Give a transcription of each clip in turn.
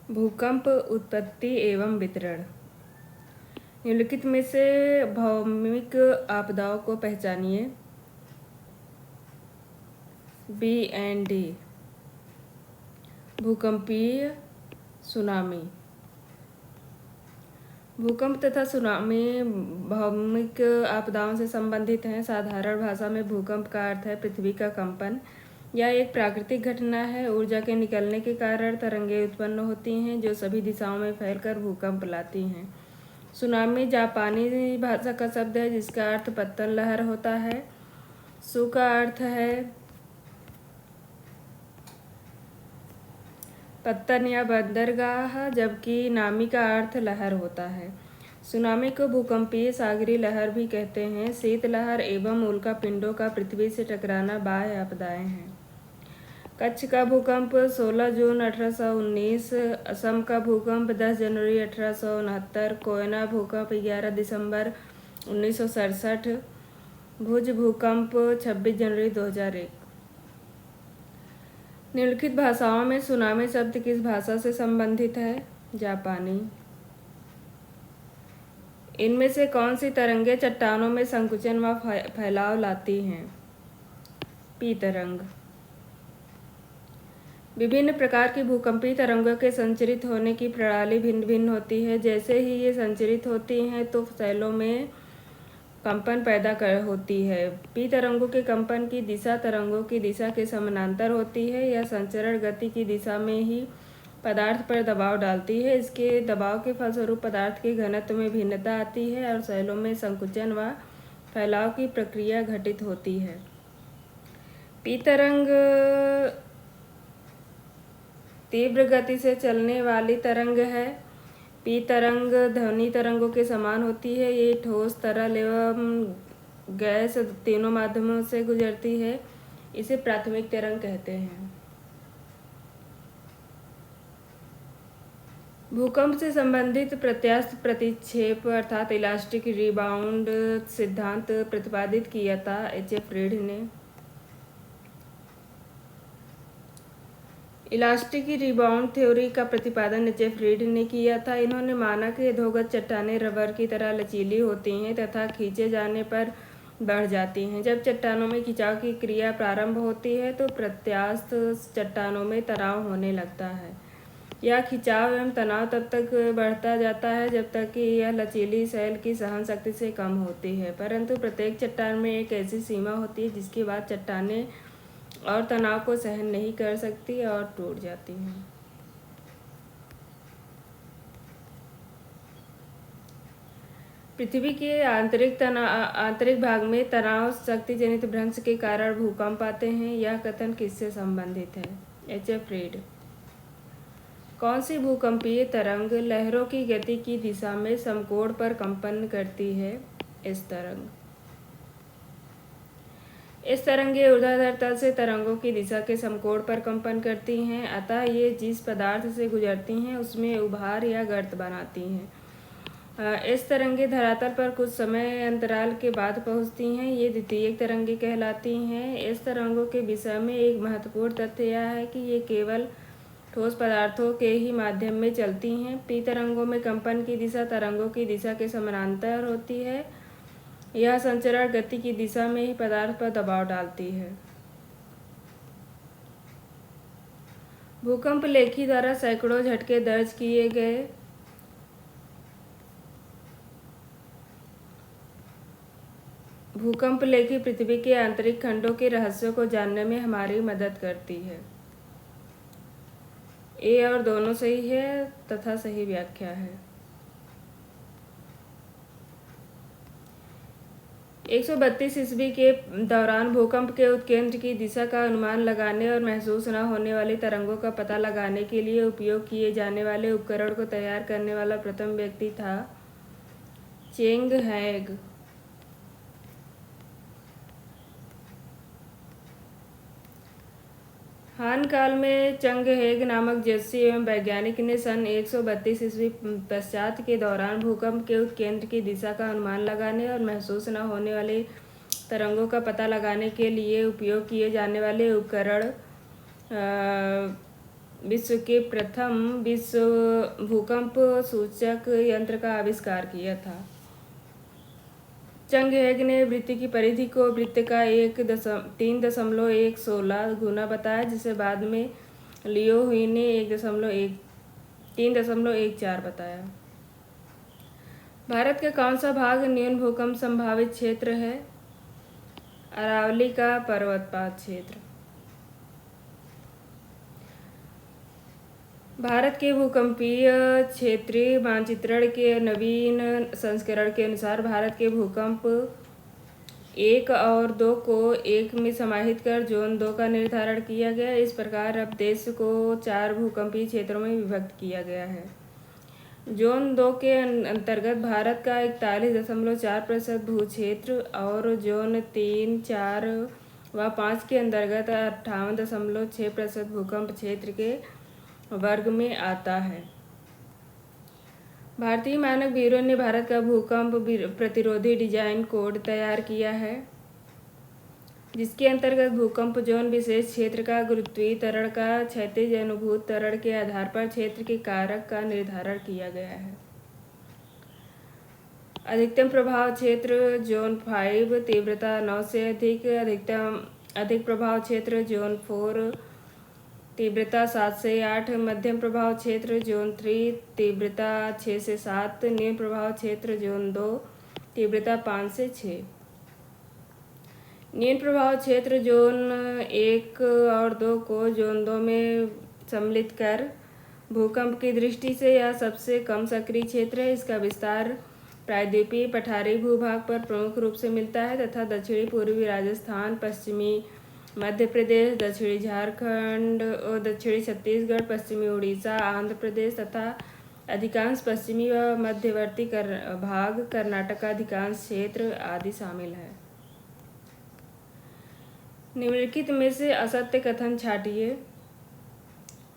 भूकंप उत्पत्ति एवं वितरण। निम्नलिखित में से भौमिक आपदाओं को पहचानिए। B and D. भूकंपीय सुनामी। भूकंप तथा सुनामी भौमिक आपदाओं से संबंधित हैं। साधारण भाषा में भूकंप का अर्थ है पृथ्वी का कंपन। यह एक प्राकृतिक घटना है। ऊर्जा के निकलने के कारण तरंगें उत्पन्न होती हैं जो सभी दिशाओं में फैलकर भूकंप लाती हैं। सुनामी जापानी भाषा का शब्द है जिसका अर्थ पत्तन लहर होता है। सु का अर्थ है पत्तन या बंदरगाह, जबकि नामी का अर्थ लहर होता है। सुनामी को भूकंपीय सागरीय लहर भी कहते हैं। शीत लहर एवं उल्का पिंडों का पृथ्वी से टकराना बाह्य आपदाएं हैं। कच्छ का भूकंप 16 जून 1819, असम का भूकंप 10 जनवरी 1869, कोयना भूकंप 11 दिसंबर 1967, भुज भूकंप 26 जनवरी 2001। निम्नलिखित भाषाओं में सुनामी शब्द किस भाषा से संबंधित है? जापानी। इनमें से कौन सी तरंगें चट्टानों में संकुचन व फैलाव लाती हैं? पी तरंग। विभिन्न प्रकार की भूकंपीय तरंगों के संचरित होने की प्रणाली भिन्न भिन्न होती है। जैसे ही ये संचरित होती हैं तो शैलों में कंपन पैदा होती है। पी तरंगों के कंपन की दिशा तरंगों की दिशा के समानांतर होती है। यह संचरण गति की दिशा में ही पदार्थ पर दबाव डालती है। इसके दबाव के फलस्वरूप पदार्थ के घनत्व में भिन्नता आती है और शैलों में संकुचन व फैलाव की प्रक्रिया घटित होती है। पी तरंग तीव्र गति से चलने वाली तरंग है। पी तरंग ध्वनि तरंगों के समान होती है। ये ठोस, तरल एवं गैस तीनों माध्यमों से गुजरती है। इसे प्राथमिक तरंग कहते हैं। भूकंप से संबंधित प्रत्यास्थ प्रतिक्षेप अर्थात इलास्टिक रिबाउंड सिद्धांत प्रतिपादित किया था एच.एफ. रीड ने। इलास्टिक रिबाउंड थ्योरी का प्रतिपादन एच.एफ. रीड ने किया था। इन्होंने माना कि अधोगत चट्टानें रबर की तरह लचीली होती हैं तथा खींचे जाने पर बढ़ जाती हैं। जब चट्टानों में खिंचाव की क्रिया प्रारंभ होती है तो प्रत्यास्थ चट्टानों में तनाव होने लगता है। यह खिंचाव एवं तनाव तब तक बढ़ता जाता है जब तक कि यह लचीली शैल की सहन शक्ति से कम होती है, परंतु प्रत्येक चट्टान में एक ऐसी सीमा होती है जिसके बाद चट्टानें और तनाव को सहन नहीं कर सकती और टूट जाती हैं। पृथ्वी के आंतरिक भाग में तनाव शक्ति जनित भ्रंश के कारण भूकंप आते हैं। यह कथन किससे संबंधित है? एच.एफ. रीड। कौन सी भूकंपीय तरंग लहरों की गति की दिशा में समकोण पर कंपन करती है? इस तरंग। इस तरंगें ऊर्ध्वाधर तल से तरंगों की दिशा के समकोण पर कंपन करती हैं, अतः ये जिस पदार्थ से गुजरती हैं उसमें उभार या गर्त बनाती हैं। इस तरंगें धरातल पर कुछ समय अंतराल के बाद पहुंचती हैं। ये द्वितीयक तरंगें कहलाती हैं। इस तरंगों के विषय में एक महत्वपूर्ण तथ्य यह है कि ये केवल ठोस पदार्थों के ही माध्यम में चलती हैं। पी तरंगों में कंपन की दिशा तरंगों की दिशा के समानांतर होती है। यह संचरण गति की दिशा में ही पदार्थ पर दबाव डालती है। भूकंप लेखी द्वारा सैकड़ों झटके दर्ज किए गए। भूकंप लेखी पृथ्वी के आंतरिक खंडों के रहस्यों को जानने में हमारी मदद करती है। ए और दोनों सही है तथा सही व्याख्या है। 132 ईस्वी के दौरान भूकंप के उत्केंद्र की दिशा का अनुमान लगाने और महसूस न होने वाली तरंगों का पता लगाने के लिए उपयोग किए जाने वाले उपकरण को तैयार करने वाला प्रथम व्यक्ति था चेंग हैग। हान काल में चंग हेग नामक ज्योतिषी एवं वैज्ञानिक ने सन 132 ईस्वी पश्चात के दौरान भूकंप के उत्केंद्र की दिशा का अनुमान लगाने और महसूस न होने वाली तरंगों का पता लगाने के लिए उपयोग किए जाने वाले उपकरण विश्व के प्रथम विश्व भूकंप सूचक यंत्र का आविष्कार किया था। चंग हेग ने वृत्त की परिधि को वृत्त का 3.116 गुना बताया, जिसे बाद में लियो हुई ने 3.14 बताया। भारत का कौन सा भाग न्यून भूकंप संभावित क्षेत्र है? अरावली का पर्वतपात क्षेत्र। भारत के भूकंपीय क्षेत्रीय मानचित्रण के नवीन संस्करण के अनुसार भारत के भूकंप 1 और 2 को 1 में समाहित कर जोन 2 का निर्धारण किया गया। इस प्रकार अब देश को 4 भूकंपीय क्षेत्रों में विभक्त किया गया है। जोन 2 के अंतर्गत भारत का 41.4% भू क्षेत्र और जोन 3, 4 व 5 के अंतर्गत 58.6% भूकंप क्षेत्र के वर्ग में आता है। भारतीय मानक ब्यूरो ने भारत का भूकंप प्रतिरोधी डिजाइन कोड तैयार किया है, जिसके अंतर्गत भूकंप जोन विशेष क्षेत्र का गुरुत्वीय त्वरण का क्षैतिज अनुभूत त्वरण के आधार पर क्षेत्र के कारक का निर्धारण किया गया है। अधिकतम प्रभाव क्षेत्र जोन 5 तीव्रता 9 से अधिक प्रभाव क्षेत्र जोन 4 तीव्रता 7 से 8, मध्यम प्रभाव क्षेत्र जोन 3 तीव्रता 6 से 7, न्यून प्रभाव क्षेत्र जोन 2 तीव्रता 5 से 6। न्यून प्रभाव क्षेत्र जोन 1 और 2 को जोन 2 में सम्मिलित कर भूकंप की दृष्टि से यह सबसे कम सक्रिय क्षेत्र है। इसका विस्तार प्रायद्वीपीय पठारी भूभाग पर प्रमुख रूप से मिलता है तथा दक्षिणी पूर्वी राजस्थान, पश्चिमी मध्य प्रदेश, दक्षिणी झारखंड और दक्षिणी छत्तीसगढ़, पश्चिमी उड़ीसा, आंध्र प्रदेश तथा अधिकांश पश्चिमी व मध्यवर्ती भाग कर्नाटक का अधिकांश क्षेत्र आदि शामिल है। निम्नलिखित में से असत्य कथन छांटिए।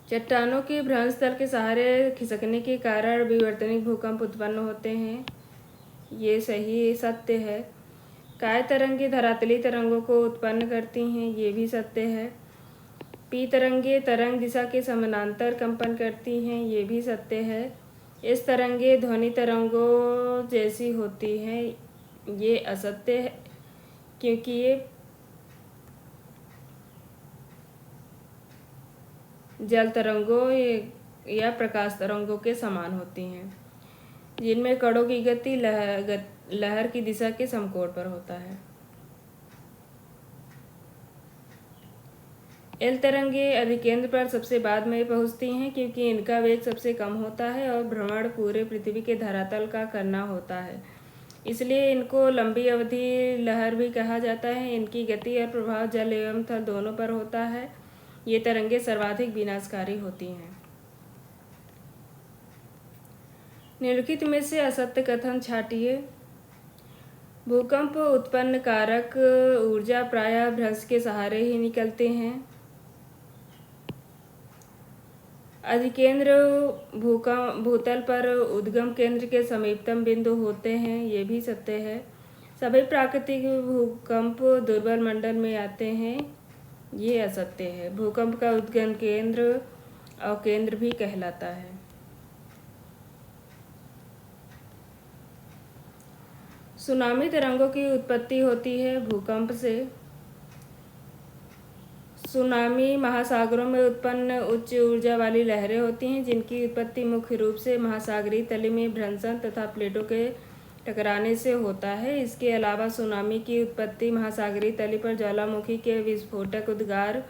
चट्टानों के भ्रंश तल के सहारे खिसकने के कारण विवर्तनिक भूकंप उत्पन्न होते हैं। ये सही सत्य है। काय तरंगे धरातली तरंगों को उत्पन्न करती हैं। ये भी सत्य है। पी तरंगे तरंग दिशा के समानांतर कंपन करती हैं। ये भी सत्य है। इस तरंगे ध्वनि तरंगों जैसी होती हैं। ये असत्य है, क्योंकि ये जल तरंगों या प्रकाश तरंगों के समान होती हैं, जिनमें कणों की गति लहर की दिशा के समकोण पर होता है। एल तरंगे अधिकेंद्र पर सबसे बाद में पहुंचती हैं, क्योंकि इनका वेग सबसे कम होता है और भ्रमण पूरे पृथ्वी के धरातल का करना होता है, इसलिए इनको लंबी अवधि लहर भी कहा जाता है। इनकी गति और प्रभाव जल एवं थल दोनों पर होता है। ये तरंगे सर्वाधिक विनाशकारी होती हैं। निम्नलिखित में से असत्य कथन छांटिए। भूकंप उत्पन्न कारक ऊर्जा प्रायः भ्रंश के सहारे ही निकलते हैं। अधिकेंद्र भूतल पर उद्गम केंद्र के समीपतम बिंदु होते हैं। ये भी सत्य है। सभी प्राकृतिक भूकंप दुर्बल मंडल में आते हैं। ये असत्य है। भूकंप का उद्गम केंद्र अवकेंद्र भी कहलाता है। सुनामी तरंगों की उत्पत्ति होती है भूकंप से। सुनामी महासागरों में उत्पन्न उच्च ऊर्जा वाली लहरें होती हैं, जिनकी उत्पत्ति मुख्य रूप से महासागरीय तली में भ्रंशन तथा प्लेटों के टकराने से होता है। इसके अलावा सुनामी की उत्पत्ति महासागरीय तली पर ज्वालामुखी के विस्फोटक उद्गार,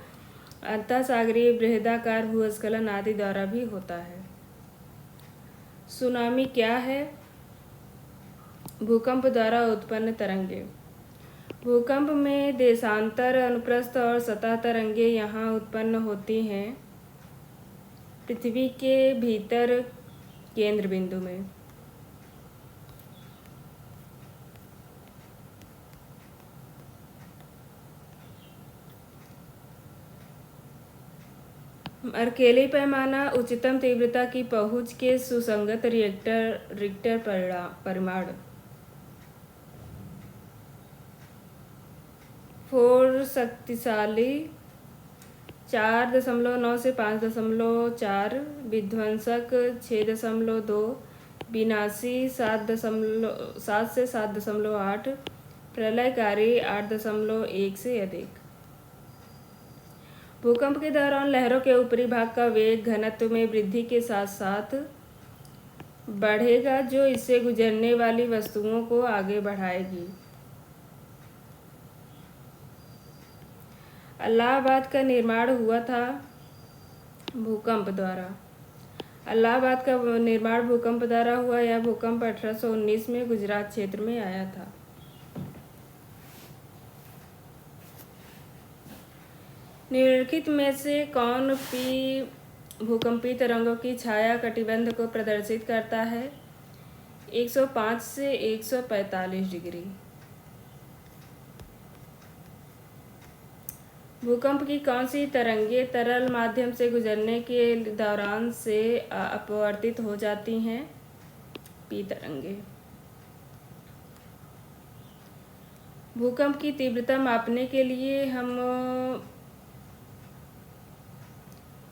अंतःसागरीय बृहदाकार भूस्खलन आदि द्वारा भी होता है। सुनामी क्या है? भूकंप द्वारा उत्पन्न तरंगे। भूकंप में देशांतर, अनुप्रस्थ और सतह तरंगे यहाँ उत्पन्न होती हैं, पृथ्वी के भीतर केंद्र बिंदु में। मर्केली पैमाना उच्चतम तीव्रता की पहुंच के सुसंगत रिक्टर परिमाण। 4 शक्तिशाली 4.9 से 5.4, विध्वंसक 6.2, विनाशी 7 से 7.8, प्रलयकारी 8.1 से अधिक। भूकंप के दौरान लहरों के ऊपरी भाग का वेग घनत्व में वृद्धि के साथ साथ बढ़ेगा, जो इससे गुजरने वाली वस्तुओं को आगे बढ़ाएगी। इलाहाबाद का निर्माण हुआ था भूकंप द्वारा। इलाहाबाद का निर्माण भूकंप द्वारा हुआ। यह भूकंप 1819 में गुजरात क्षेत्र में आया था। निम्नलिखित में से कौन पी भूकंपीय तरंगों की छाया कटिबंध को प्रदर्शित करता है? 105 से 145 डिग्री। भूकंप की कौन सी तरंगें तरल माध्यम से गुजरने के दौरान से अपवर्तित हो जाती हैं? पी तरंगें। भूकंप की तीव्रता मापने के लिए हम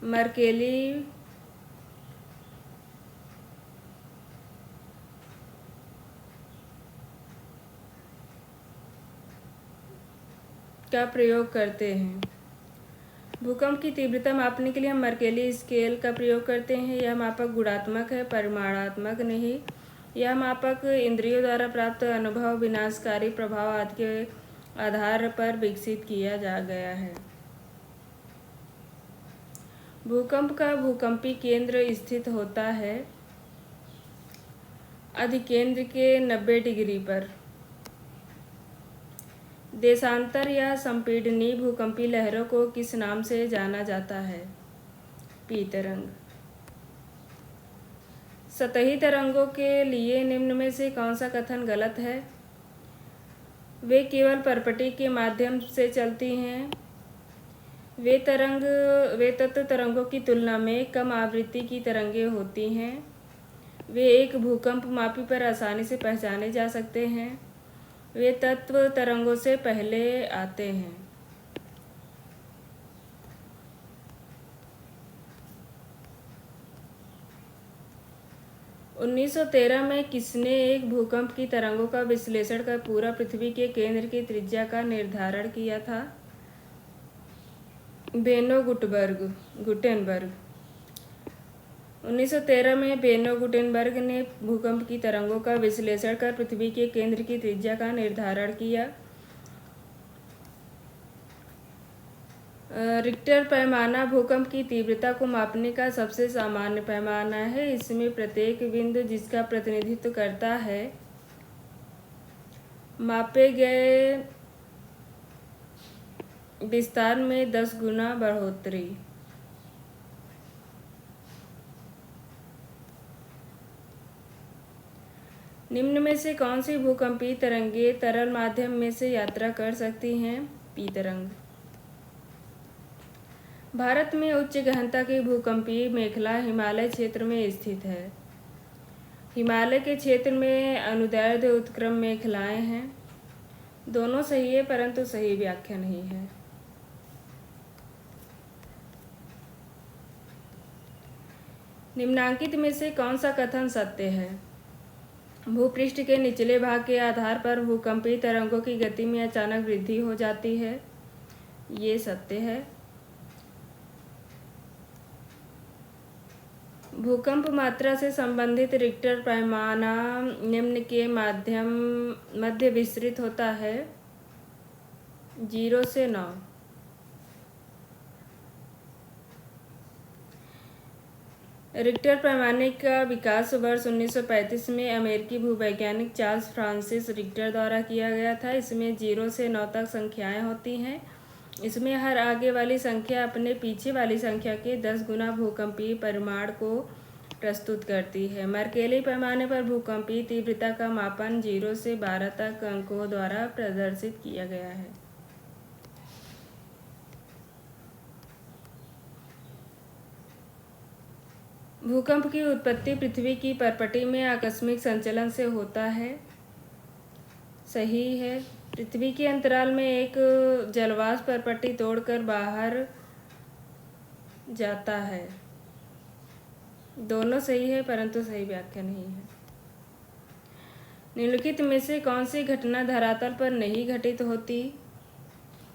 मर्केली का प्रयोग करते हैं। भूकंप की तीव्रता मापने के लिए हम मर्केली स्केल का प्रयोग करते हैं। यह मापक गुणात्मक है, परिमाणात्मक नहीं। यह मापक इंद्रियों द्वारा प्राप्त अनुभव, विनाशकारी प्रभाव आदि के आधार पर विकसित किया जा गया है। भूकंप का भूकंपी केंद्र स्थित होता है अधिकेंद्र के 90 डिग्री पर। देशांतर या संपीड़नीय भूकंपी लहरों को किस नाम से जाना जाता है? पी तरंग। सतही तरंगों के लिए निम्न में से कौन सा कथन गलत है? वे केवल परपटी के माध्यम से चलती हैं। वे तत्व तरंगों की तुलना में कम आवृत्ति की तरंगें होती हैं। वे एक भूकंप मापी पर आसानी से पहचाने जा सकते हैं। वे तत्व तरंगों से पहले आते हैं। – 1913 में किसने एक भूकंप की तरंगों का विश्लेषण कर पूरा पृथ्वी के केंद्र की त्रिज्या का निर्धारण किया था? बेनो गुटेनबर्ग। 1913 में बेनो गुटेनबर्ग ने भूकंप की तरंगों का विश्लेषण कर पृथ्वी के केंद्र की त्रिज्या का निर्धारण किया। रिक्टर पैमाना भूकंप की तीव्रता को मापने का सबसे सामान्य पैमाना है। इसमें प्रत्येक बिंदु जिसका प्रतिनिधित्व करता है मापे गए विस्तार में 10 गुना बढ़ोतरी। निम्न में से कौन सी भूकंपीय तरंगें तरल माध्यम में से यात्रा कर सकती हैं? पी तरंग। भारत में उच्च गहनता की भूकंपीय मेखला हिमालय क्षेत्र में स्थित है। हिमालय के क्षेत्र में अनुदैर्ध्य उत्क्रम मेखलाएं हैं। दोनों सही है, परंतु सही व्याख्या नहीं है। निम्नांकित में से कौन सा कथन सत्य है? भूपृष्ठ के निचले भाग के आधार पर भूकंपीय तरंगों की गति में अचानक वृद्धि हो जाती है। ये सत्य है। भूकंप मात्रा से संबंधित रिक्टर पैमाना निम्न के मध्य विस्तृत होता है 0 से 9। रिक्टर पैमाने का विकास वर्ष 1935 में अमेरिकी भूवैज्ञानिक चार्ल्स फ्रांसिस रिक्टर द्वारा किया गया था। इसमें 0 से 9 तक संख्याएं होती हैं। इसमें हर आगे वाली संख्या अपने पीछे वाली संख्या के 10 गुना भूकंपीय परिमाण को प्रस्तुत करती है। मर्केली पैमाने पर भूकंपीय तीव्रता का मापन 0 से 12 तक अंकों द्वारा प्रदर्शित किया गया है। भूकंप की उत्पत्ति पृथ्वी की परपटी में आकस्मिक संचलन से होता है। सही है। पृथ्वी के अंतराल में एक जलवाष्प परपटी तोड़कर बाहर जाता है। दोनों सही है परंतु सही व्याख्या नहीं है। निम्नलिखित में से कौन सी घटना धरातल पर नहीं घटित होती?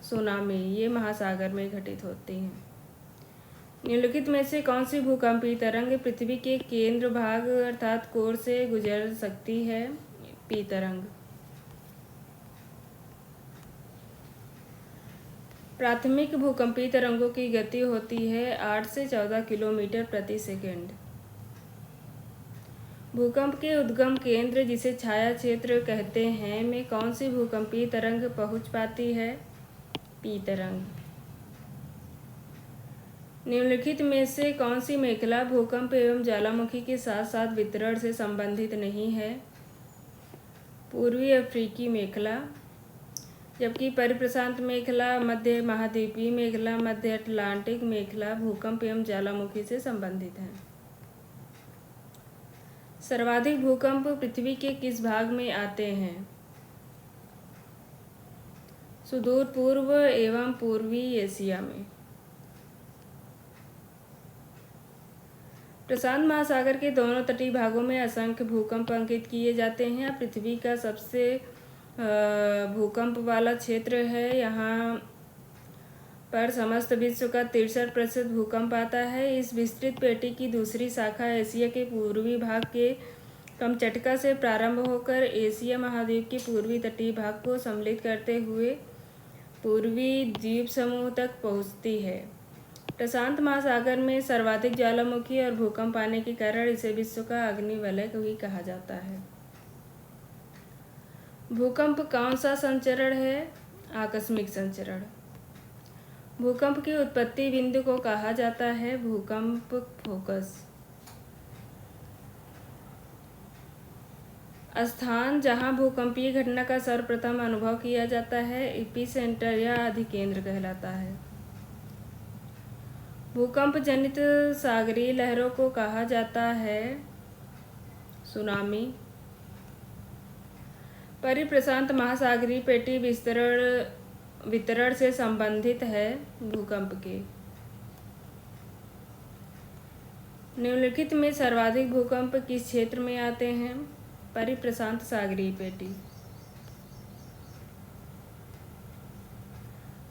सुनामी, ये महासागर में घटित होती हैं। निम्नलिखित में से कौन सी भूकंपीय तरंग पृथ्वी के केंद्र भाग अर्थात कोर से गुजर सकती है? पी तरंग। प्राथमिक भूकंपीय तरंगों की गति होती है 8 से 14 किलोमीटर प्रति सेकंड। भूकंप के उद्गम केंद्र, जिसे छाया क्षेत्र कहते हैं, में कौन सी भूकंपीय तरंग पहुंच पाती है? पी तरंग। निम्नलिखित में से कौन सी मेखला भूकंप एवं ज्वालामुखी के साथ साथ वितरण से संबंधित नहीं है? पूर्वी अफ्रीकी मेखला, जबकि परिप्रशांत मेखला, मध्य महाद्वीपीय मेखला, मध्य अटलांटिक मेखला भूकंप एवं ज्वालामुखी से संबंधित हैं। सर्वाधिक भूकंप पृथ्वी के किस भाग में आते हैं? सुदूर पूर्व एवं पूर्वी एशिया में। प्रशांत महासागर के दोनों तटीय भागों में असंख्य भूकंप अंकित किए जाते हैं। पृथ्वी का सबसे भूकंप वाला क्षेत्र है। यहाँ पर समस्त विश्व का 63% भूकंप आता है। इस विस्तृत पेटी की दूसरी शाखा एशिया के पूर्वी भाग के कमचटका से प्रारंभ होकर एशिया महाद्वीप के पूर्वी तटीय भाग को सम्मिलित करते हुए पूर्वी द्वीप समूह तक पहुँचती है। प्रशांत महासागर में सर्वाधिक ज्वालामुखी और भूकंप आने के कारण इसे विश्व का अग्निवलय भी कहा जाता है। भूकंप कौन सा संचरण है? आकस्मिक संचरण। भूकंप की उत्पत्ति बिंदु को कहा जाता है भूकंप फोकस। स्थान जहां भूकंपीय घटना का सर्वप्रथम अनुभव किया जाता है एपिसेंटर या अधिकेंद्र कहलाता है। भूकंप जनित सागरीय लहरों को कहा जाता है सुनामी। परिप्रशांत महासागरीय पेटी वितरण से संबंधित है भूकंप के। निम्नलिखित में सर्वाधिक भूकंप किस क्षेत्र में आते हैं? परिप्रशांत सागरीय पेटी।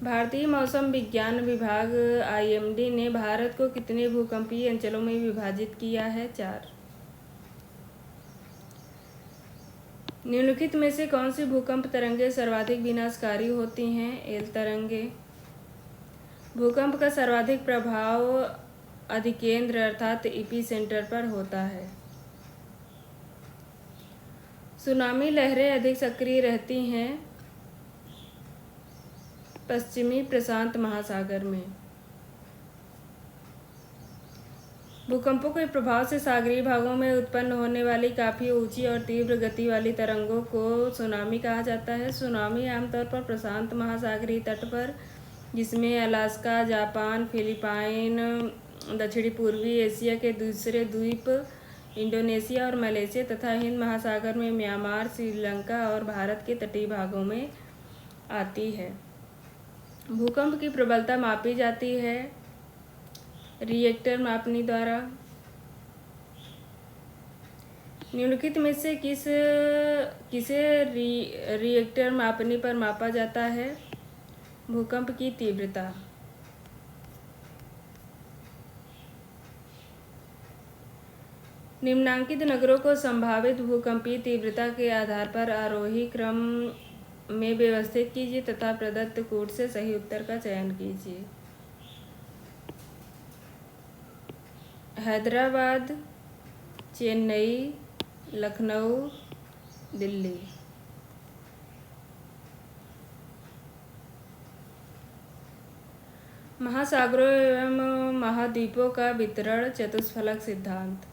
भारतीय मौसम विज्ञान विभाग IMD ने भारत को कितने भूकंपीय अंचलों में विभाजित किया है? 4। निम्नलिखित में से कौन सी भूकंप तरंगें सर्वाधिक विनाशकारी होती हैं? एल तरंगें। भूकंप का सर्वाधिक प्रभाव अधिकेंद्र अर्थात एपिसेंटर पर होता है। सुनामी लहरें अधिक सक्रिय रहती हैं पश्चिमी प्रशांत महासागर में। भूकंपों के प्रभाव से सागरीय भागों में उत्पन्न होने वाली काफ़ी ऊंची और तीव्र गति वाली तरंगों को सुनामी कहा जाता है। सुनामी आमतौर पर प्रशांत महासागरीय तट पर, जिसमें अलास्का, जापान, फिलीपाइन, दक्षिणी पूर्वी एशिया के दूसरे द्वीप, इंडोनेशिया और मलेशिया तथा हिंद महासागर में म्यांमार, श्रीलंका और भारत के तटीय भागों में आती है। भूकंप की प्रबलता मापी जाती है रिएक्टर मापनी द्वारा। निम्नलिखित में से किसे रिएक्टर मापनी पर मापा जाता है? भूकंप की तीव्रता। निम्नांकित नगरों को संभावित भूकंपीय तीव्रता के आधार पर आरोही क्रम में व्यवस्थित कीजिए तथा प्रदत्त कोड से सही उत्तर का चयन कीजिए। हैदराबाद, चेन्नई, लखनऊ, दिल्ली। महासागरों एवं महाद्वीपों का वितरण चतुष्फलक सिद्धांत।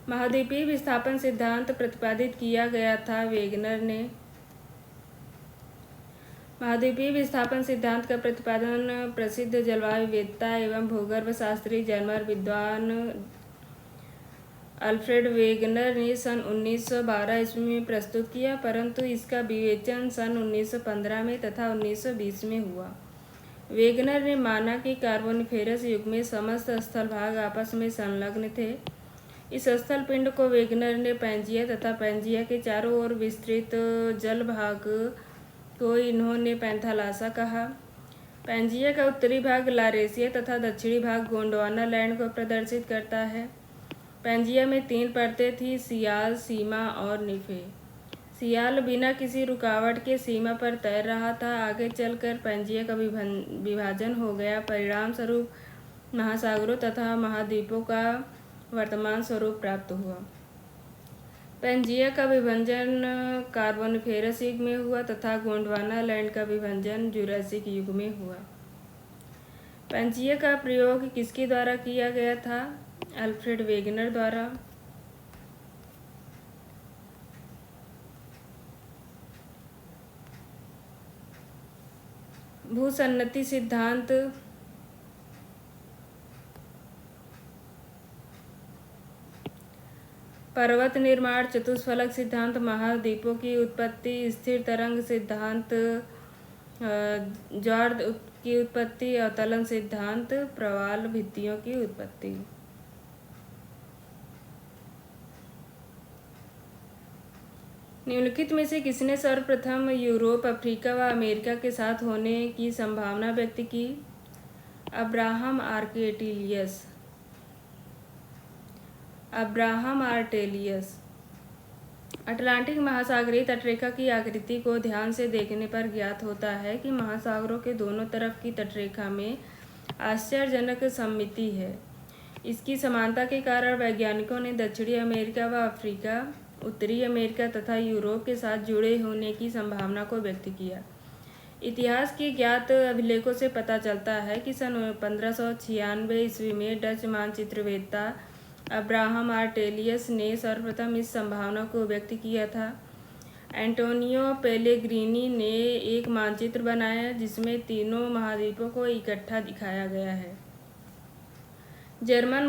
महाद्वीपीय विस्थापन सिद्धांत प्रतिपादित किया गया था वेगनर ने। महाद्वीपीय विस्थापन सिद्धांत का प्रतिपादन प्रसिद्ध जलवायुवेत्ता एवं भूगर्भ शास्त्री जर्मन विद्वान अल्फ्रेड वेगनर ने सन 1912 ईस्वी में प्रस्तुत किया, परंतु इसका विवेचन सन 1915 में तथा 1920 में हुआ। वेगनर ने माना कि कार्बोनिफेरस युग में समस्त स्थल भाग आपस में संलग्न थे। इस स्थल पिंड को वेगनर ने पैंजिया तथा पैंजिया के चारों ओर विस्तृत जल भाग को इन्होंने पैंथालासा कहा। पैंजिया का उत्तरी भाग लारेसिया तथा दक्षिणी भाग गोंडवाना लैंड को प्रदर्शित करता है। पैंजिया में 3 परतें थीं, सियाल, सीमा और निफे। सियाल बिना किसी रुकावट के सीमा पर तैर रहा था। आगे चलकर पैंजिया का विभाजन हो गया। परिणाम स्वरूप महासागरों तथा महाद्वीपों का वर्तमान स्वरूप प्राप्त हुआ। पैंजिया का विभाजन कार्बोनिफेरस युग में हुआ तथा गोंडवाना लैंड का विभाजन जुरासिक युग में हुआ। पैंजिया का प्रयोग किसके द्वारा किया गया था? अल्फ्रेड वेगनर द्वारा। भूसन्नति सिद्धांत। पर्वत निर्माण, चतुष्फलक सिद्धांत, महाद्वीपों की उत्पत्ति, स्थिर तरंग सिद्धांत, ज्वार की उत्पत्ति, अवतलन सिद्धांत, प्रवाल भित्तियों की उत्पत्ति। निम्नलिखित में से किसने सर्वप्रथम यूरोप, अफ्रीका व अमेरिका के साथ होने की संभावना व्यक्त की? अब्राहम आर्टेलियस। अटलांटिक महासागरीय तटरेखा की आकृति को ध्यान से देखने पर ज्ञात होता है कि महासागरों के दोनों तरफ की तटरेखा में आश्चर्यजनक सममिति है। इसकी समानता के कारण वैज्ञानिकों ने दक्षिणी अमेरिका व अफ्रीका, उत्तरी अमेरिका तथा यूरोप के साथ जुड़े होने की संभावना को व्यक्त किया। इतिहास के ज्ञात अभिलेखों से पता चलता है कि सन 1596 ईस्वी में डच मानचित्रवेत्ता अब्राहम आर्टेलियस ने सर्वप्रथम इस संभावना को व्यक्त किया था। एंटोनियो पेलेग्रिनी ने एक मानचित्र बनाया जिसमें तीनों महाद्वीपों को इकट्ठा दिखाया गया है। जर्मन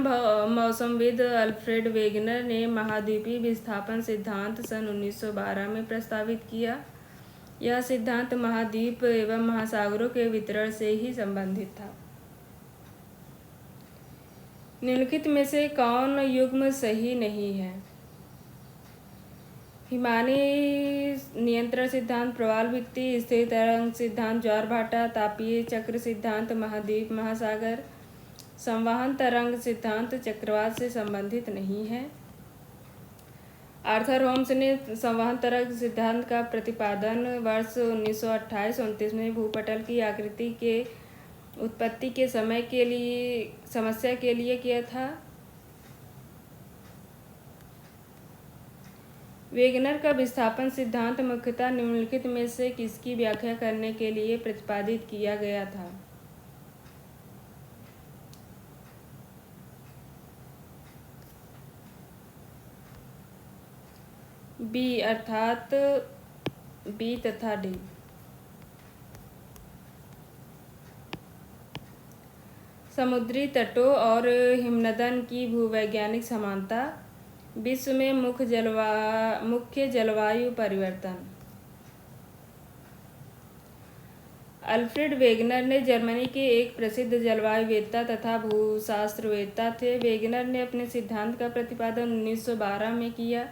मौसमविद अल्फ्रेड वेगनर ने महाद्वीपीय विस्थापन सिद्धांत सन 1912 में प्रस्तावित किया। यह सिद्धांत महाद्वीप एवं महासागरों के वितरण से ही संबंधित था। निम्नलिखित में से कौन युग्म सही नहीं है? हिमानी नियंत्रण सिद्धांत, प्रवाल भित्ति, स्थिर तरंग सिद्धांत, ज्वार भाटा, तापीय चक्र सिद्धांत, महाद्वीप महासागर, संवहन तरंग सिद्धांत चक्रवात से संबंधित नहीं है। आर्थर होम्स ने संवहन तरंग सिद्धांत का प्रतिपादन वर्ष 1928-29 में भूपटल की आकृति के उत्पत्ति के समस्या के लिए किया था। वेगनर का विस्थापन सिद्धांत मुख्यतः निम्नलिखित में से किसकी व्याख्या करने के लिए प्रतिपादित किया गया था? बी अर्थात बी तथा डी। समुद्री तटों और हिमनदन की भूवैज्ञानिक समानता। विश्व में मुख्य जलवायु परिवर्तन। अल्फ्रेड वेगनर ने जर्मनी के एक प्रसिद्ध जलवायुवेत्ता तथा भूशास्त्रवेत्ता थे। वेगनर ने अपने सिद्धांत का प्रतिपादन 1912 में किया।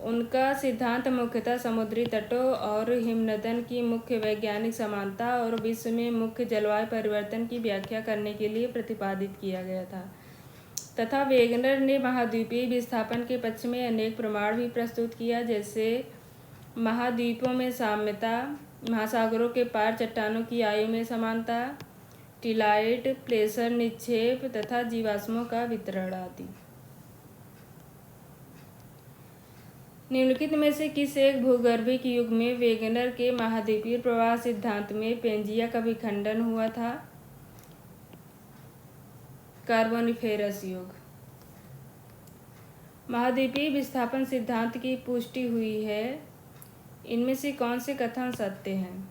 उनका सिद्धांत मुख्यतः समुद्री तटों और हिमनदन की मुख्य वैज्ञानिक समानता और विश्व में मुख्य जलवायु परिवर्तन की व्याख्या करने के लिए प्रतिपादित किया गया था तथा वेगनर ने महाद्वीपीय विस्थापन के पक्ष में अनेक प्रमाण भी प्रस्तुत किया, जैसे महाद्वीपों में साम्यता, महासागरों के पार चट्टानों की आयु में समानता, टिलाइट प्लेसर निक्षेप तथा जीवाश्मों का वितरण आदि। निम्नलिखित में से किस एक भूगर्भिक युग में वेगनर के महाद्वीपीय प्रवाह सिद्धांत में पेंजिया का विखंडन हुआ था? कार्बोनिफेरस युग। महाद्वीपीय विस्थापन सिद्धांत की पुष्टि हुई है। इनमें से कौन से कथन सत्य हैं?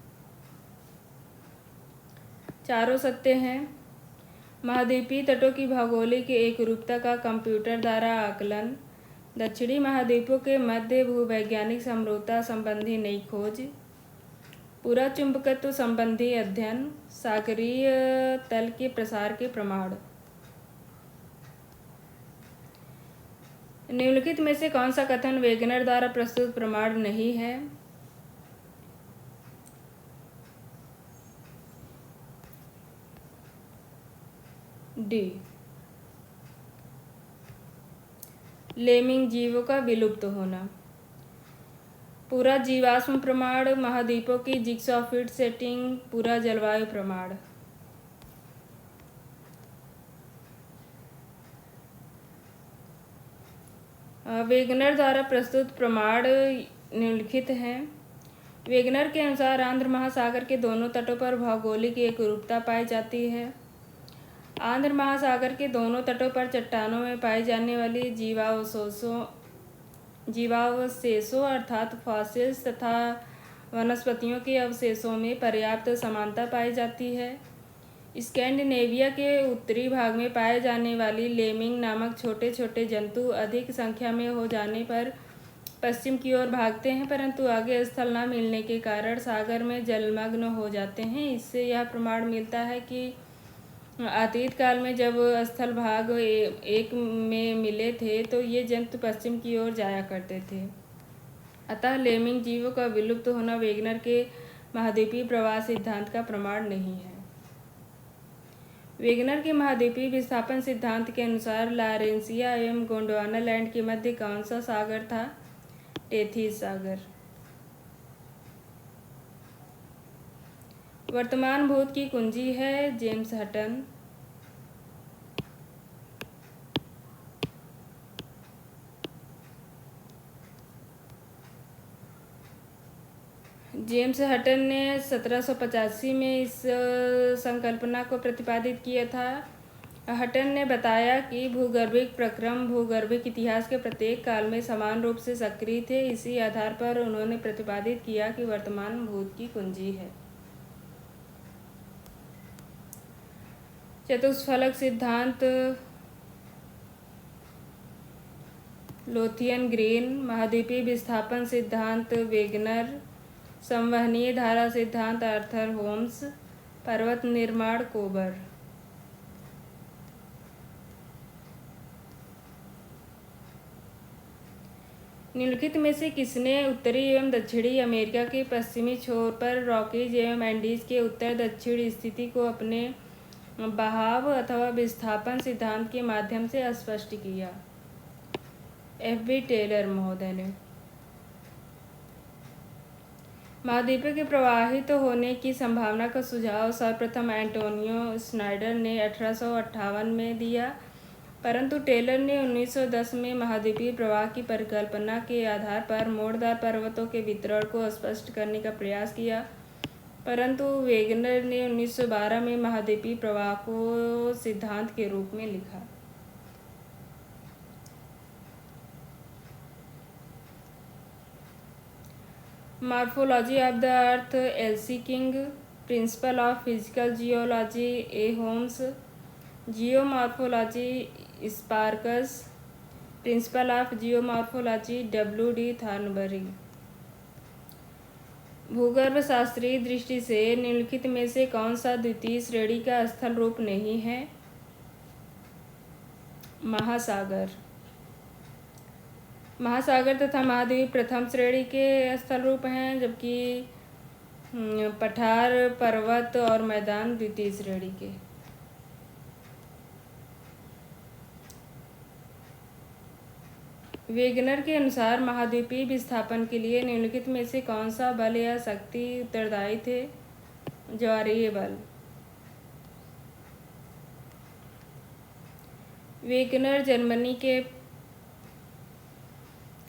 चारों सत्य हैं। महाद्वीपीय तटों की भौगोलिक एकरूपता का कंप्यूटर द्वारा आकलन, दक्षिणी महाद्वीपों के मध्य भूवैज्ञानिक समरूपता संबंधी नई खोज, पूरा चुंबकत्व संबंधी अध्ययन, सागरीय तल के प्रसार के प्रमाण। निम्नलिखित में से कौन सा कथन वेगनर द्वारा प्रस्तुत प्रमाण नहीं है? डी, लेमिंग जीवों का विलुप्त होना। पूरा जीवाश्म प्रमाण, महाद्वीपों की जिग्सॉ फिट सेटिंग, पूरा जलवायु प्रमाण। वेगनर द्वारा प्रस्तुत प्रमाण निम्नलिखित हैं। वेगनर के अनुसार आंध्र महासागर के दोनों तटों पर भौगोलिक एकरूपता पाई जाती है। आंध्र महासागर के दोनों तटों पर चट्टानों में पाई जाने वाली जीवावशेषों अर्थात फॉसिल्स तथा वनस्पतियों के अवशेषों में पर्याप्त समानता पाई जाती है। स्कैंडिनेविया के उत्तरी भाग में पाए जाने वाली लेमिंग नामक छोटे छोटे जंतु अधिक संख्या में हो जाने पर पश्चिम की ओर भागते हैं, परंतु आगे स्थल न मिलने के कारण सागर में जलमग्न हो जाते हैं। इससे यह प्रमाण मिलता है कि अतीत काल में जब स्थल भाग एक में मिले थे तो ये जंतु पश्चिम की ओर जाया करते थे। अतः लेमिंग जीवों का विलुप्त होना वेगनर के महाद्वीपीय प्रवास सिद्धांत का प्रमाण नहीं है। वेगनर के महाद्वीपीय विस्थापन सिद्धांत के अनुसार लॉरेंसिया एवं गोंडवाना लैंड के मध्य कौन सा सागर था? टेथिस सागर। वर्तमान भूत की कुंजी है जेम्स हटन। जेम्स हटन ने 1785 में इस संकल्पना को प्रतिपादित किया था। हटन ने बताया कि भूगर्भिक प्रक्रम भूगर्भिक इतिहास के प्रत्येक काल में समान रूप से सक्रिय थे। इसी आधार पर उन्होंने प्रतिपादित किया कि वर्तमान भूत की कुंजी है। चतुष्फलक सिद्धांत, लोथियन ग्रीन। महाद्वीपीय विस्थापन सिद्धांत, वेगनर। संवहनीय धारा सिद्धांत, आर्थर होम्स। पर्वत निर्माण, कोबर। निम्नलिखित में से किसने उत्तरी एवं दक्षिणी अमेरिका के पश्चिमी छोर पर रॉकीज एवं एंडीज के उत्तर दक्षिण स्थिति को अपने बहाव अथवा विस्थापन सिद्धांत के माध्यम से स्पष्ट किया? F.B. टेलर महोदय ने। महाद्वीपों के प्रवाहित होने की संभावना का सुझाव सर्वप्रथम एंटोनियो स्नाइडर ने 1858 में दिया, परंतु टेलर ने 1910 में महाद्वीपीय प्रवाह की परिकल्पना के आधार पर मोड़दार पर्वतों के वितरण को स्पष्ट करने का प्रयास किया, परंतु वेगनर ने 1912 में महाद्वीपीय प्रवाह को सिद्धांत के रूप में लिखा। Morphology of the earth, L C. King. Principle of physical geology, A. Holmes. Geomorphology, Sparks. Principle of geomorphology, W.D. Thornbury. भूगर्भ शास्त्रीय दृष्टि से निम्नलिखित में से कौन सा द्वितीय श्रेणी का स्थल रूप नहीं है? महासागर। महासागर तथा महाद्वीप प्रथम श्रेणी के स्थल रूप हैं, जबकि पठार, पर्वत और मैदान द्वितीय श्रेणी के। वेगनर के अनुसार महाद्वीपीय विस्थापन के लिए निम्नलिखित में से कौन सा बल या शक्ति उत्तरदायी थे? ज्वारीय बल।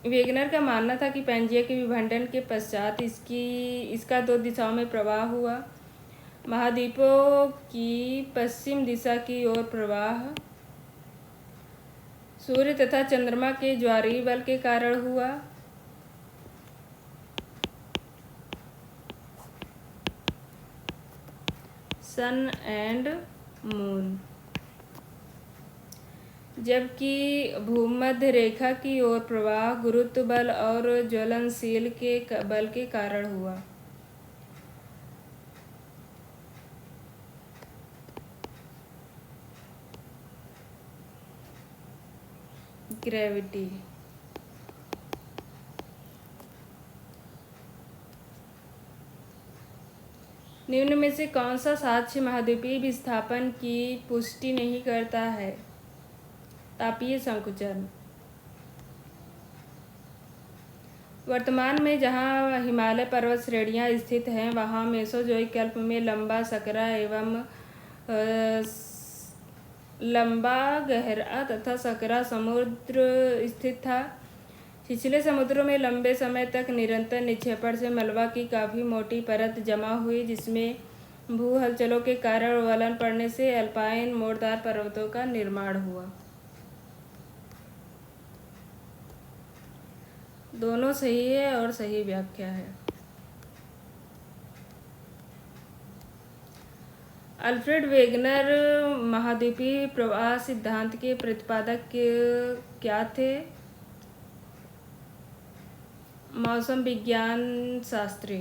वेगनर का मानना था कि पैंजिया के विभंडन के पश्चात इसका दो दिशाओं में प्रवाह हुआ। महाद्वीपों की पश्चिम दिशा की ओर प्रवाह सूर्य तथा चंद्रमा के ज्वारीय बल के कारण हुआ। सन एंड मून। जबकि भूमध्य रेखा की ओर प्रवाह गुरुत्व बल और ज्वलनशील के बल के कारण हुआ। ग्रेविटी। निम्न में से कौन सा साक्ष्य महाद्वीपीय विस्थापन की पुष्टि नहीं करता है? तापीय संकुचन। वर्तमान में जहाँ हिमालय पर्वत श्रेणियाँ स्थित हैं वहाँ मेसोजोइक कल्प में लंबा सकरा एवं लंबा गहरा तथा सकरा समुद्र स्थित था। पिछले समुद्रों में लंबे समय तक निरंतर निक्षेपण से मलबा की काफ़ी मोटी परत जमा हुई, जिसमें भू हलचलों के कारण उलटन पड़ने से अल्पाइन मोड़दार पर्वतों का निर्माण हुआ। दोनों सही है और सही व्याख्या है। अल्फ्रेड वेगनर महाद्वीपीय प्रवाह सिद्धांत के प्रतिपादक क्या थे? मौसम विज्ञान शास्त्री।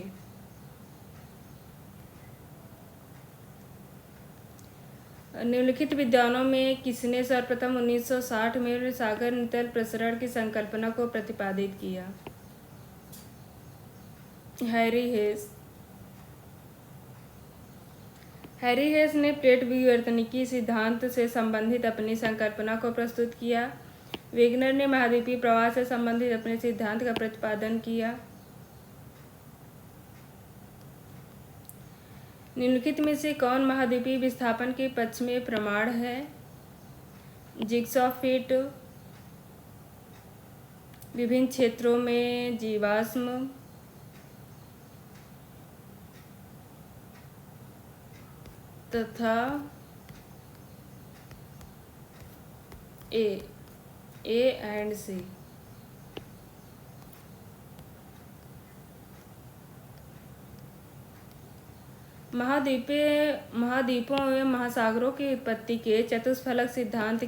निम्नलिखित विद्वानों में किसने सर्वप्रथम 1960 में सागर नितल प्रसरण की संकल्पना को प्रतिपादित किया? हैरी हेस। हैरी हेस ने प्लेट विवर्तनिकी सिद्धांत से संबंधित अपनी संकल्पना को प्रस्तुत किया। वेगनर ने महाद्वीपीय प्रवाह से संबंधित अपने सिद्धांत का प्रतिपादन किया। निम्नलिखित में से कौन महाद्वीपीय विस्थापन के पक्ष में प्रमाण है? जिग्सॉ फिट, विभिन्न क्षेत्रों में जीवाश्म, तथा ए एंड सी। महाद्वीपों एवं महासागरों की उत्पत्ति के चतुष्फलक सिद्धांत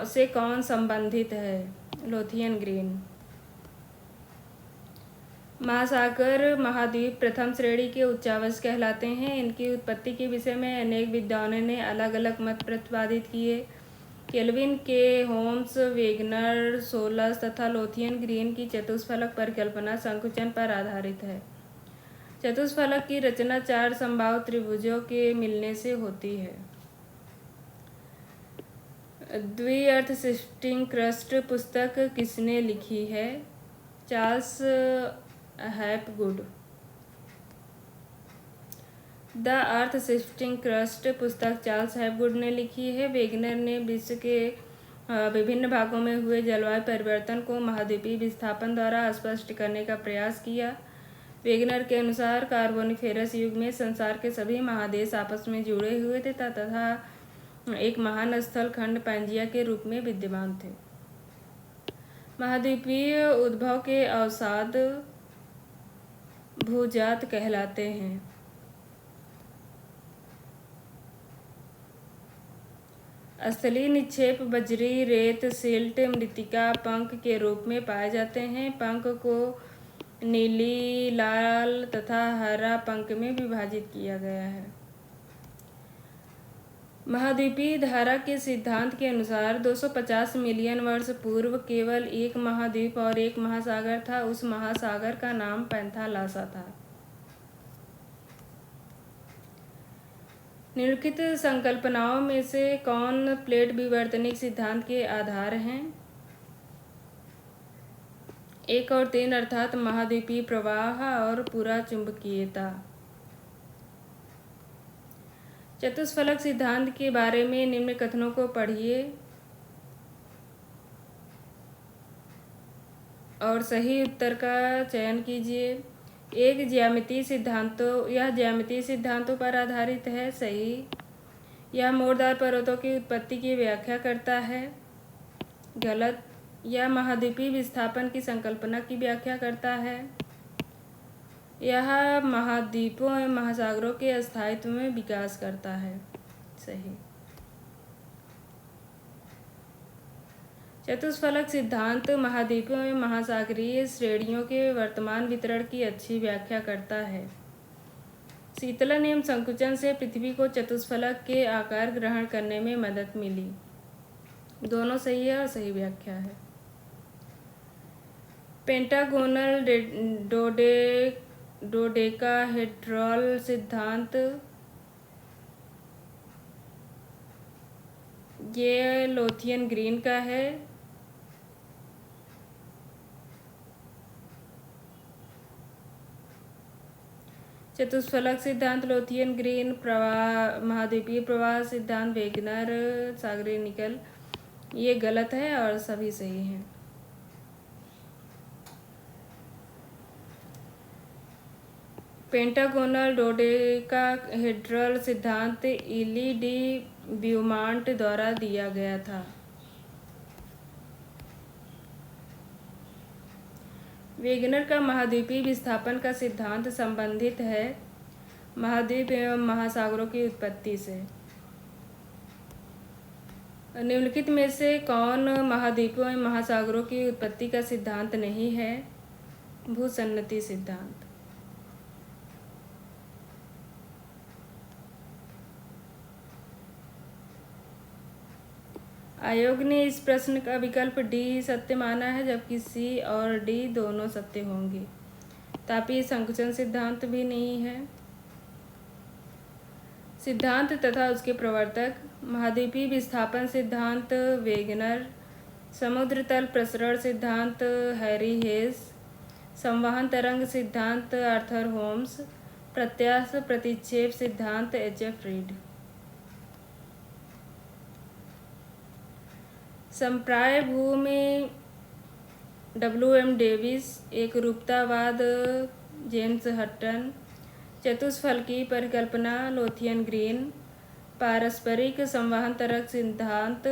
से कौन संबंधित है? Lothian green. महासागर महाद्वीप प्रथम श्रेणी के उच्चावच कहलाते हैं। इनकी उत्पत्ति के विषय में अनेक विद्वानों ने अलग अलग मत प्रतिपादित किए। केल्विन के, होम्स, वेगनर, सोलस तथा लोथियन ग्रीन की चतुष्फलक परिकल्पना संकुचन पर आधारित है। चतुष्फलक की रचना 4 समबाहु त्रिभुजों के मिलने से होती है। द्वि-अर्थ शिफ्टिंग क्रस्ट पुस्तक किसने लिखी है? Charles Hapgood. The earth shifting crust पुस्तक चार्ल्स हैपगुड ने लिखी है। वेगनर ने विश्व के विभिन्न भागों में हुए जलवायु परिवर्तन को महाद्वीपीय विस्थापन द्वारा स्पष्ट करने का प्रयास किया। वेगनर के अनुसार कार्बोनिफेरस युग में संसार के सभी महादेश आपस में जुड़े हुए थे तथा एक महान स्थल खंड पैंजिया के रूप में विद्यमान थे। महाद्वीपीय उद्भव के अवसाद भूजात कहलाते हैं। स्थलीय निक्षेप बजरी, रेत, सिल्ट, मृत्तिका, पंख के रूप में पाए जाते हैं। पंख को नीली, लाल तथा हरा पंख में विभाजित किया गया है। महाद्वीपीय धारा के सिद्धांत के अनुसार 250 मिलियन वर्ष पूर्व केवल एक महाद्वीप और एक महासागर था। उस महासागर का नाम पैंथालासा था। निम्नलिखित संकल्पनाओं में से कौन प्लेट विवर्तनिक सिद्धांत के आधार हैं? 1 और 3 अर्थात महाद्वीपीय प्रवाह और पूरा चुंबकीयता। चतुष्फलक सिद्धांत के बारे में निम्न कथनों को पढ़िए और सही उत्तर का चयन कीजिए। एक ज्यामितीय सिद्धांतों पर आधारित है। सही। यह मोड़दार पर्वतों की उत्पत्ति की व्याख्या करता है। गलत। यह महाद्वीपीय विस्थापन की संकल्पना की व्याख्या करता है। यह महाद्वीपों एवं महासागरों के अस्थायित्व में विकास करता है। सही। चतुष्फलक सिद्धांत महाद्वीपों एवं महासागरीय श्रेणियों के वर्तमान वितरण की अच्छी व्याख्या करता है। शीतलन एवं संकुचन से पृथ्वी को चतुष्फलक के आकार ग्रहण करने में मदद मिली। दोनों सही है और सही व्याख्या है। पेंटागोनल डोडेकाहेड्रल सिद्धांत ये लोथियन ग्रीन का है। चतुष्फलक सिद्धांत लोथियन ग्रीन, प्रवाह महाद्वीपीय प्रवाह सिद्धांत वेगनर, सागरीय निकल, ये गलत है और सभी सही हैं। पेंटागोनल डोडेकाहेड्रल सिद्धांत इली डी ब्यूमांट द्वारा दिया गया था। वेगनर का महाद्वीपीय विस्थापन का सिद्धांत संबंधित है महाद्वीप एवं महासागरों की उत्पत्ति से। निम्नलिखित में से कौन महाद्वीपों एवं महासागरों की उत्पत्ति का सिद्धांत नहीं है? भूसन्नति सिद्धांत। आयोग ने इस प्रश्न का विकल्प डी सत्य माना है, जबकि सी और डी दोनों सत्य होंगे। तापीय संकुचन सिद्धांत भी नहीं है। सिद्धांत तथा उसके प्रवर्तक: महाद्वीपीय विस्थापन सिद्धांत वेगनर, समुद्र तल प्रसरण सिद्धांत हैरी हेस, संवहन तरंग सिद्धांत आर्थर होम्स, प्रत्यास्थ प्रतिक्षेप सिद्धांत एच.एफ. रीड। संप्राय भूमि डब्ल्यू.एम. डेविस, एकरूपतावाद जेम्स हटन, चतुष्फलकीय परिकल्पना लोथियन ग्रीन, पारस्परिक संवहन तरंग सिद्धांत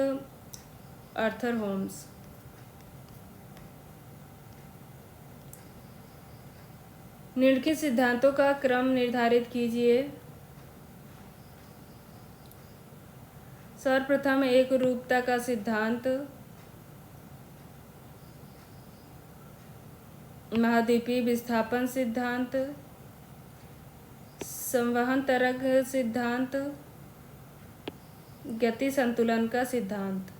आर्थर होम्स। निम्नलिखित सिद्धांतों का क्रम निर्धारित कीजिए। सर्वप्रथम एकरूपता का सिद्धांत, महाद्वीपीय विस्थापन सिद्धांत, संवहन तरंग सिद्धांत, गति संतुलन का सिद्धांत।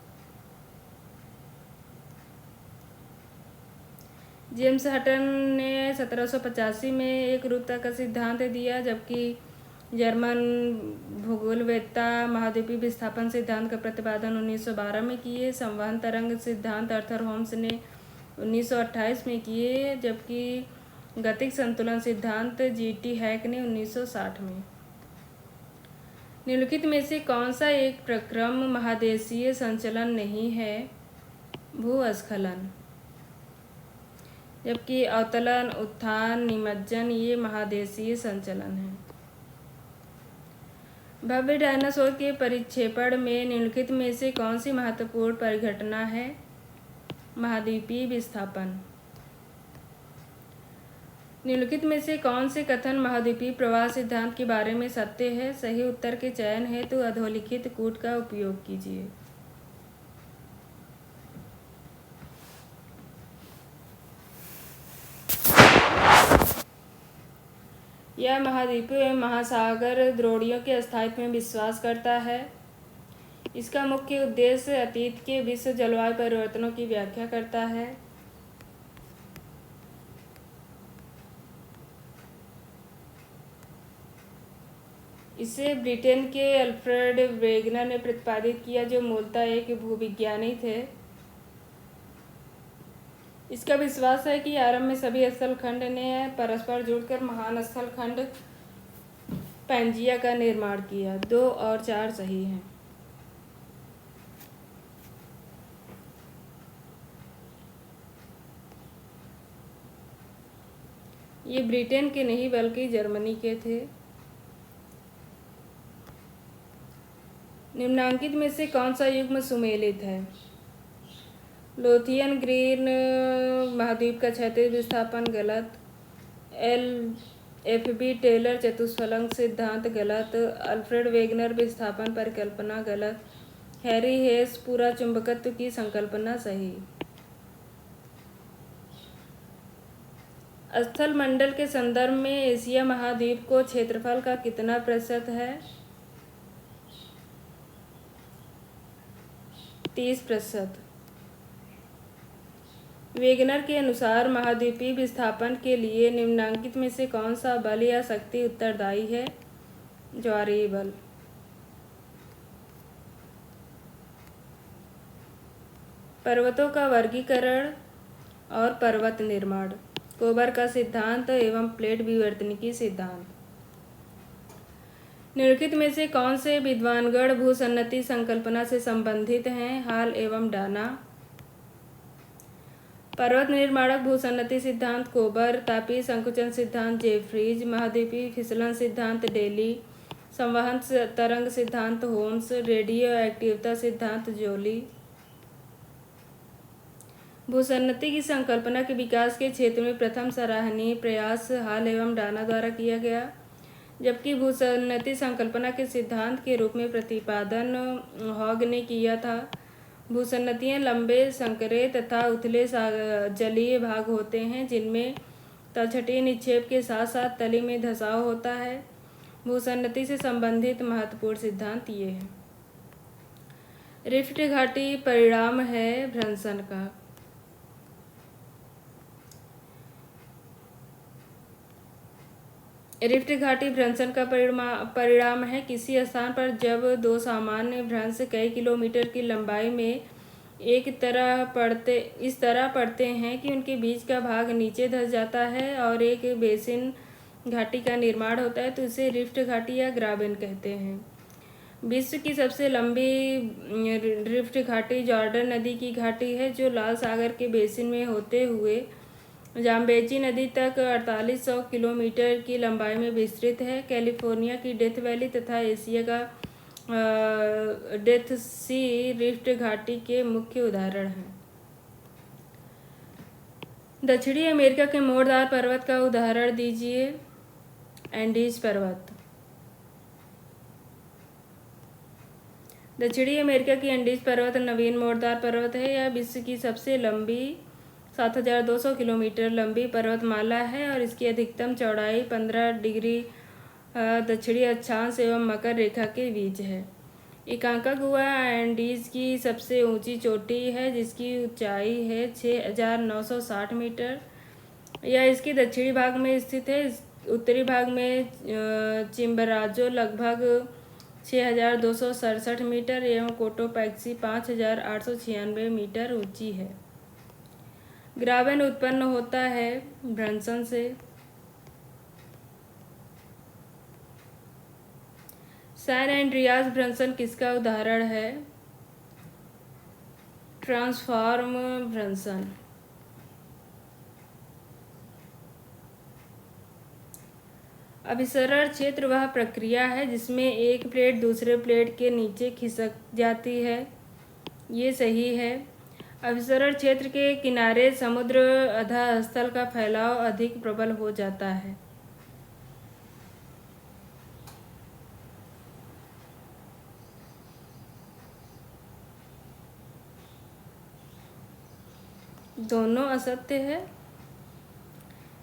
जेम्स हटन ने 1785 में एकरूपता का सिद्धांत दिया, जबकि जर्मन भूगोलवेत्ता महाद्वीपीय विस्थापन सिद्धांत का प्रतिपादन 1912 में किए। संवहन तरंग सिद्धांत आर्थर होम्स ने 1928 में किए, जबकि गतिक संतुलन सिद्धांत जी.टी. हैक ने 1960 में। निम्नलिखित में से कौन सा एक प्रक्रम महादेशीय संचलन नहीं है? भूस्खलन। जबकि अवतलन, उत्थान, निमज्जन ये महादेशीय संचलन है। भव्य डायनासोर के परिक्षेपण में निम्नलिखित में से कौन सी महत्वपूर्ण परिघटना है? महाद्वीपीय विस्थापन। निम्नलिखित में से कौन से कथन महाद्वीपीय प्रवाह सिद्धांत के बारे में सत्य है? सही उत्तर के चयन हेतु अधोलिखित कूट का उपयोग कीजिए। यह महाद्वीपों एवं महासागर द्रोणियों के अस्तित्व में विश्वास करता है। इसका मुख्य उद्देश्य अतीत के विश्व जलवायु परिवर्तनों की व्याख्या करता है। इसे ब्रिटेन के अल्फ्रेड वेगनर ने प्रतिपादित किया, जो मूलतः एक भूविज्ञानी थे। इसका विश्वास है कि आरंभ में सभी स्थलखंड ने परस्पर जुड़कर महान स्थलखंड पैंजिया का निर्माण किया। 2 और 4 सही हैं। ये ब्रिटेन के नहीं बल्कि जर्मनी के थे। निम्नांकित में से कौन सा युग्म सुमेलित है? लोथियन ग्रीन महाद्वीप का क्षैतिज विस्थापन गलत। एफ.बी. टेलर चतुष्फलक सिद्धांत गलत। अल्फ्रेड वेगनर विस्थापन परिकल्पना गलत। हैरी हेस पूरा चुंबकत्व की संकल्पना सही। स्थल मंडल के संदर्भ में एशिया महाद्वीप को क्षेत्रफल का कितना प्रतिशत है? 30%। वेगनर के अनुसार महाद्वीपीय विस्थापन के लिए निम्नलिखित में से कौन सा बल या शक्ति उत्तरदायी है? ज्वारीय बल। पर्वतों का वर्गीकरण और पर्वत निर्माण। कोबर का सिद्धांत एवं प्लेट विवर्तनिकी सिद्धांत। निम्नलिखित में से कौन से विद्वानगण भूसन्नति संकल्पना से संबंधित हैं? हॉल एवं डाना। पर्वत निर्माणक भूसन्नति सिद्धांत कोबर, तापीय संकुचन सिद्धांत जेफ्रीज, महाद्वीपीय फिसलन सिद्धांत डेली, संवहन तरंग सिद्धांत होम्स, रेडियो एक्टिवता सिद्धांत जोली। भूसन्नति की संकल्पना के विकास के क्षेत्र में प्रथम सराहनीय प्रयास हॉल एवं डाना द्वारा किया गया, जबकि भूसन्नति संकल्पना के सिद्धांत के रूप में प्रतिपादन हॉग ने किया था। भूसन्नतियाँ लंबे, संकरे तथा उथले जलीय भाग होते हैं, जिनमें तलछटी निक्षेप के साथ साथ तली में धंसाव होता है। भूसन्नति से संबंधित महत्वपूर्ण सिद्धांत ये हैं। रिफ्ट घाटी परिणाम है भ्रंशन का। रिफ्ट घाटी भ्रंशन का परिणाम है। किसी स्थान पर जब दो सामान्य भ्रंश कई किलोमीटर की लंबाई में इस तरह पड़ते हैं कि उनके बीच का भाग नीचे धंस जाता है और एक बेसिन घाटी का निर्माण होता है, तो इसे रिफ्ट घाटी या ग्राबेन कहते हैं। विश्व की सबसे लंबी रिफ्ट घाटी जॉर्डन नदी की घाटी है, जो लाल सागर के बेसिन में होते हुए जाम्बेजी नदी तक 4800 किलोमीटर की लंबाई में विस्तृत है। कैलिफोर्निया की डेथ वैली तथा एशिया का डेथ सी रिफ्ट घाटी के मुख्य उदाहरण हैं। दक्षिणी अमेरिका के मोड़दार पर्वत का उदाहरण दीजिए। एंडीज पर्वत। दक्षिणी अमेरिका की एंडीज पर्वत नवीन मोड़दार पर्वत है। यह विश्व की सबसे लंबी 7200 किलोमीटर लंबी पर्वतमाला है और इसकी अधिकतम चौड़ाई 15 डिग्री दक्षिणी अक्षांश एवं मकर रेखा के बीच है। इकांकागुआ एंडीज की सबसे ऊंची चोटी है, जिसकी ऊंचाई है 6960 मीटर। यह इसके दक्षिणी भाग में स्थित है। उत्तरी भाग में चिम्बराजो लगभग 6267 मीटर एवं कोटोपैक्सी 5896 मीटर ऊंची है। ग्राबेन उत्पन्न होता है भ्रंशन से। सैन एंड्रियास भ्रंशन किसका उदाहरण है? ट्रांसफॉर्म भ्रंशन। अभिसरण क्षेत्र वह प्रक्रिया है जिसमें एक प्लेट दूसरे प्लेट के नीचे खिसक जाती है। ये सही है। अभिसरण क्षेत्र के किनारे समुद्र अधःस्थल का फैलाव अधिक प्रबल हो जाता है। दोनों असत्य है।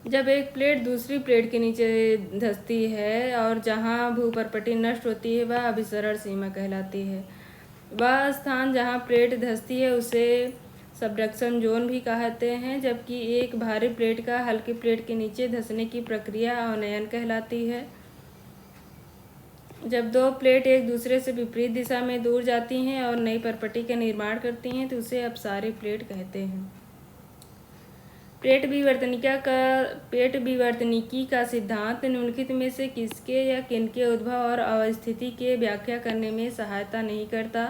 जब एक प्लेट दूसरी प्लेट के नीचे धंसती है और जहां भूपर्पटी नष्ट होती है, वह अभिसरण सीमा कहलाती है। वह स्थान जहां प्लेट धंसती है उसे सबडक्शन जोन भी कहते हैं, जबकि एक भारी प्लेट का हल्की प्लेट के नीचे धंसने की प्रक्रिया अवनयन कहलाती है। जब दो प्लेट एक दूसरे से विपरीत दिशा में दूर जाती हैं और नई परपटी का निर्माण करती हैं, तो उसे अपसारी प्लेट कहते हैं। प्लेट विवर्तनिकी का सिद्धांत निम्नलिखित में से किसके या किनके उद्भव और अवस्थिति के व्याख्या करने में सहायता नहीं करता?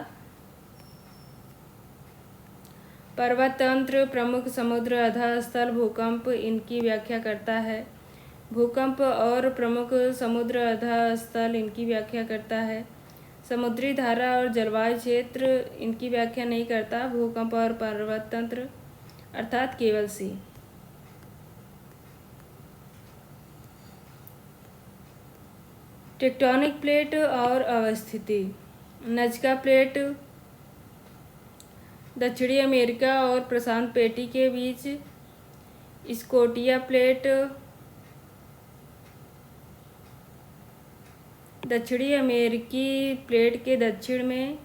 पर्वत तंत्र, प्रमुख समुद्र अधःस्थल, भूकंप इनकी व्याख्या करता है। भूकंप और प्रमुख समुद्र अधःस्थल इनकी व्याख्या करता है। समुद्री धारा और जलवायु क्षेत्र इनकी व्याख्या नहीं करता। भूकंप और पर्वत तंत्र अर्थात केवल सी। टेक्टोनिक प्लेट और अवस्थिति। नज़्का प्लेट दक्षिणी अमेरिका और प्रशांत पेटी के बीच। स्कोटिया प्लेट दक्षिणी अमेरिकी प्लेट के दक्षिण में।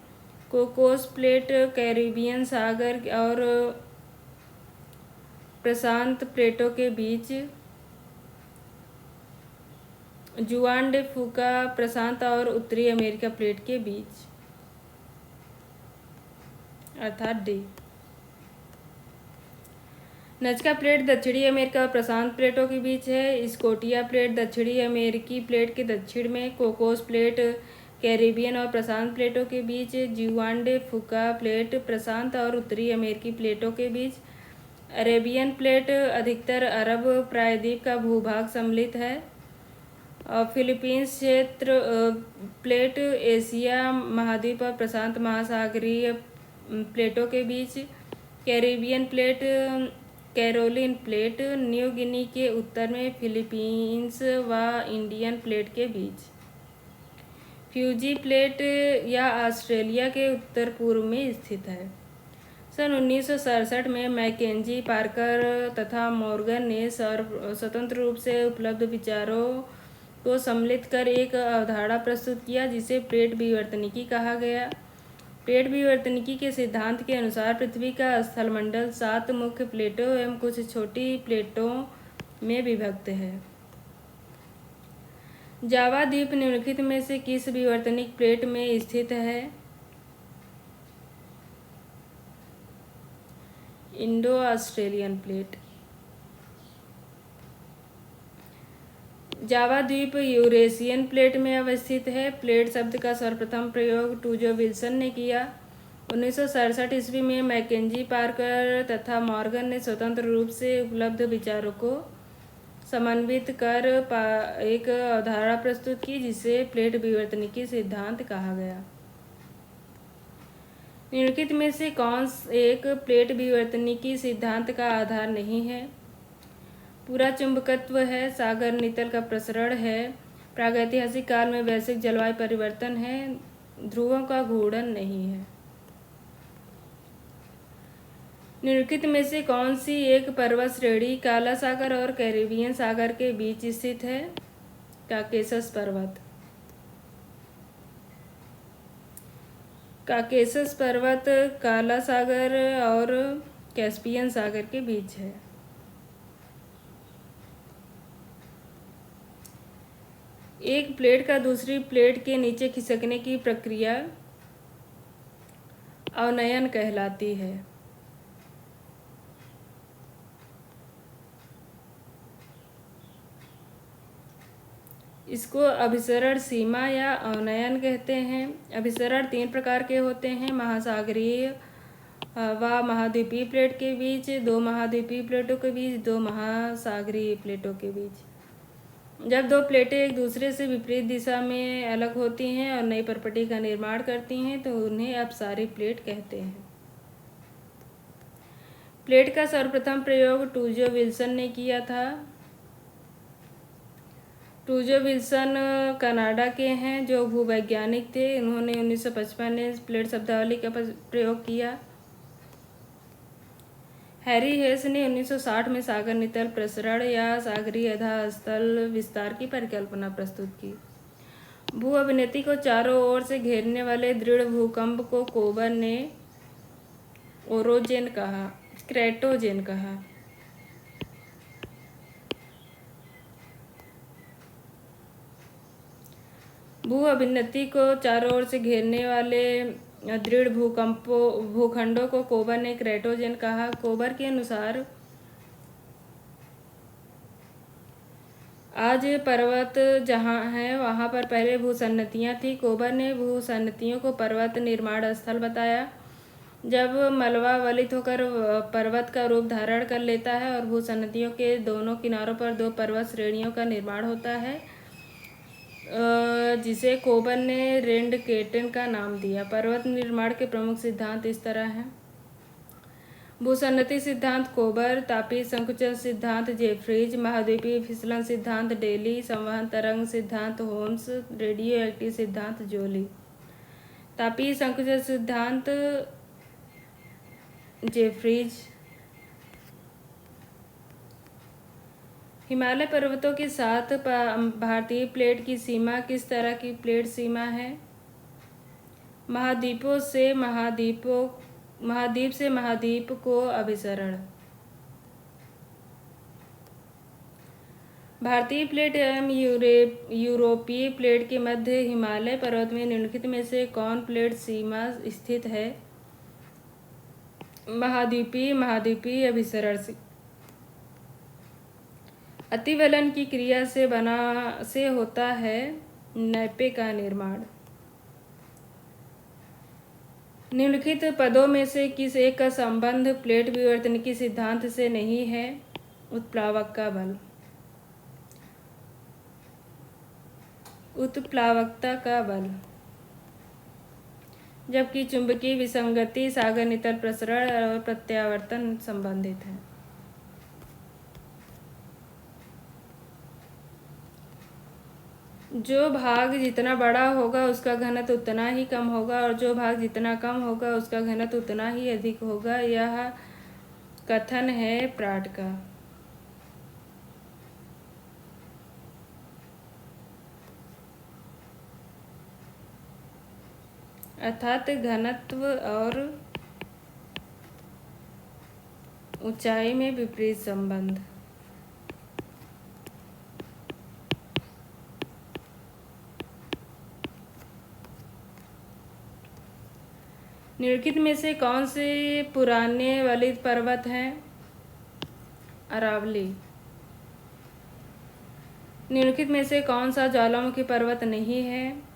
कोकोस प्लेट कैरिबियन सागर और प्रशांत प्लेटों के बीच। जुआन डे फूका प्रशांत और उत्तरी अमेरिका प्लेट के बीच, अर्थात डी। नजका प्लेट दक्षिणी अमेरिका और प्रशांत प्लेटों के बीच है। स्कोटिया प्लेट दक्षिणी अमेरिकी प्लेट के दक्षिण में। कोकोस प्लेट कैरिबियन और प्रशांत प्लेटों के बीच। जुआन डे फूका प्लेट प्रशांत और उत्तरी अमेरिकी प्लेटों के बीच। अरेबियन प्लेट अधिकतर अरब प्रायद्वीप का भूभाग सम्मिलित है। फिलीपींस क्षेत्र प्लेट एशिया महाद्वीप और प्रशांत महासागरीय प्लेटों के बीच। Caribbean plate Caroline plate New Guinea के उत्तर में फिलीपींस व इंडियन प्लेट के बीच। फ्यूजी प्लेट या ऑस्ट्रेलिया के उत्तर पूर्व में स्थित है। सन 1967 में मैकेंजी, पार्कर तथा मॉर्गन ने स्वतंत्र रूप से उपलब्ध विचारों को सम्मिलित कर एक अवधारणा प्रस्तुत किया जिसे प्लेट विवर्तनिकी कहा गया। प्लेट विवर्तनिकी के सिद्धांत के अनुसार पृथ्वी का स्थलमंडल 7 मुख्य प्लेटों एवं कुछ छोटी प्लेटों में विभक्त है। जावा द्वीप निम्नलिखित में से किस विवर्तनिक प्लेट में स्थित है? Indo Australian plate. जावा द्वीप यूरेशियन प्लेट में अवस्थित है। प्लेट शब्द का सर्वप्रथम प्रयोग टूजो विल्सन ने किया। 1967 ईस्वी में मैकेंजी, पार्कर तथा मॉर्गन ने स्वतंत्र रूप से उपलब्ध विचारों को समन्वित कर एक अवधारणा प्रस्तुत की जिसे प्लेट विवर्तनिकी सिद्धांत कहा गया। निम्नलिखित में से कौन एक प्लेट विवर्तनिकी सिद्धांत का आधार नहीं है? पूरा चुंबकत्व है, सागर नितल का प्रसरण है, प्रागैतिहासिक काल में वैश्विक जलवायु परिवर्तन है, ध्रुवों का घूर्णन नहीं है। निम्नलिखित में से कौन सी एक पर्वत श्रेणी काला सागर और कैरिबियन सागर के बीच स्थित है? काकेशस पर्वत। काकेशस पर्वत काला सागर और कैस्पियन सागर के बीच है। एक प्लेट का दूसरी प्लेट के नीचे खिसकने की प्रक्रिया अवनयन कहलाती है। इसको अभिसरण सीमा या अवनयन कहते हैं। अभिसरण 3 प्रकार के होते हैं: महासागरीय व महाद्वीपीय प्लेट के बीच, 2 महाद्वीपीय प्लेटों के बीच, 2 महासागरीय प्लेटों के बीच। जब 2 प्लेटें एक दूसरे से विपरीत दिशा में अलग होती हैं और नई परपटी का निर्माण करती हैं तो उन्हें अपसारी प्लेट कहते हैं। प्लेट का सर्वप्रथम प्रयोग टूजो विल्सन ने किया था। टूजो विल्सन कनाडा के हैं जो भूवैज्ञानिक थे। उन्होंने 1955 में प्लेट शब्दावली का प्रयोग किया। हैरी हेस ने 1960 में सागर नितल प्रसरण या सागरीय अधःस्थल विस्तार की परिकल्पना प्रस्तुत की। भू अभिनति को चारों ओर से घेरने वाले दृढ़ भूकंप को कोबर ने ओरोजेन कहा, क्रेटोजेन कहा। भू अभिनति को चारों ओर से घेरने वाले दृढ़ भूखंडों को कोबर ने क्रेटोजेन कहा। कोबर के अनुसार आज पर्वत जहाँ हैं वहाँ पर पहले भूसन्नतियाँ थी। कोबर ने भूसन्नतियों को पर्वत निर्माण स्थल बताया। जब मलबा वलित होकर पर्वत का रूप धारण कर लेता है और भूसन्नतियों के दोनों किनारों पर 2 पर्वत श्रेणियों का निर्माण होता है जिसे कोबर ने रेंडकेटन का नाम दिया। पर्वत निर्माण के प्रमुख सिद्धांत इस तरह हैं: भूसन्नति सिद्धांत कोबर, तापीय संकुचन सिद्धांत जेफ्रीज, महाद्वीपीय फिसलन सिद्धांत डेली, संवहन तरंग सिद्धांत होम्स, रेडियो एक्टिव सिद्धांत जोली। तापीय संकुचन सिद्धांत जेफ्रीज। हिमालय पर्वतों के साथ भारतीय प्लेट की सीमा किस तरह की प्लेट सीमा है? महाद्वीप से महाद्वीप को अभिसरण। भारतीय प्लेट एवं यूरोपीय प्लेट के मध्य हिमालय पर्वत में निम्नलिखित में से कौन प्लेट सीमा स्थित है? महाद्वीपीय अभिसरण से। अतिवलन की क्रिया से होता है नैपे का निर्माण। निम्नलिखित पदों में से किस एक का संबंध प्लेट विवर्तन के सिद्धांत से नहीं है? उत्प्लावकता का बल। जबकि चुंबकीय विसंगति सागर नितल प्रसरण और प्रत्यावर्तन संबंधित है। जो भाग जितना बड़ा होगा उसका घनत्व उतना ही कम होगा और जो भाग जितना कम होगा उसका घनत्व उतना ही अधिक होगा। यह कथन है प्राट का। अर्थात घनत्व और ऊंचाई में विपरीत संबंध। निम्नलिखित में से कौन से पुराने वलित पर्वत हैं? अरावली। निम्नलिखित में से कौन सा ज्वालामुखी पर्वत नहीं है?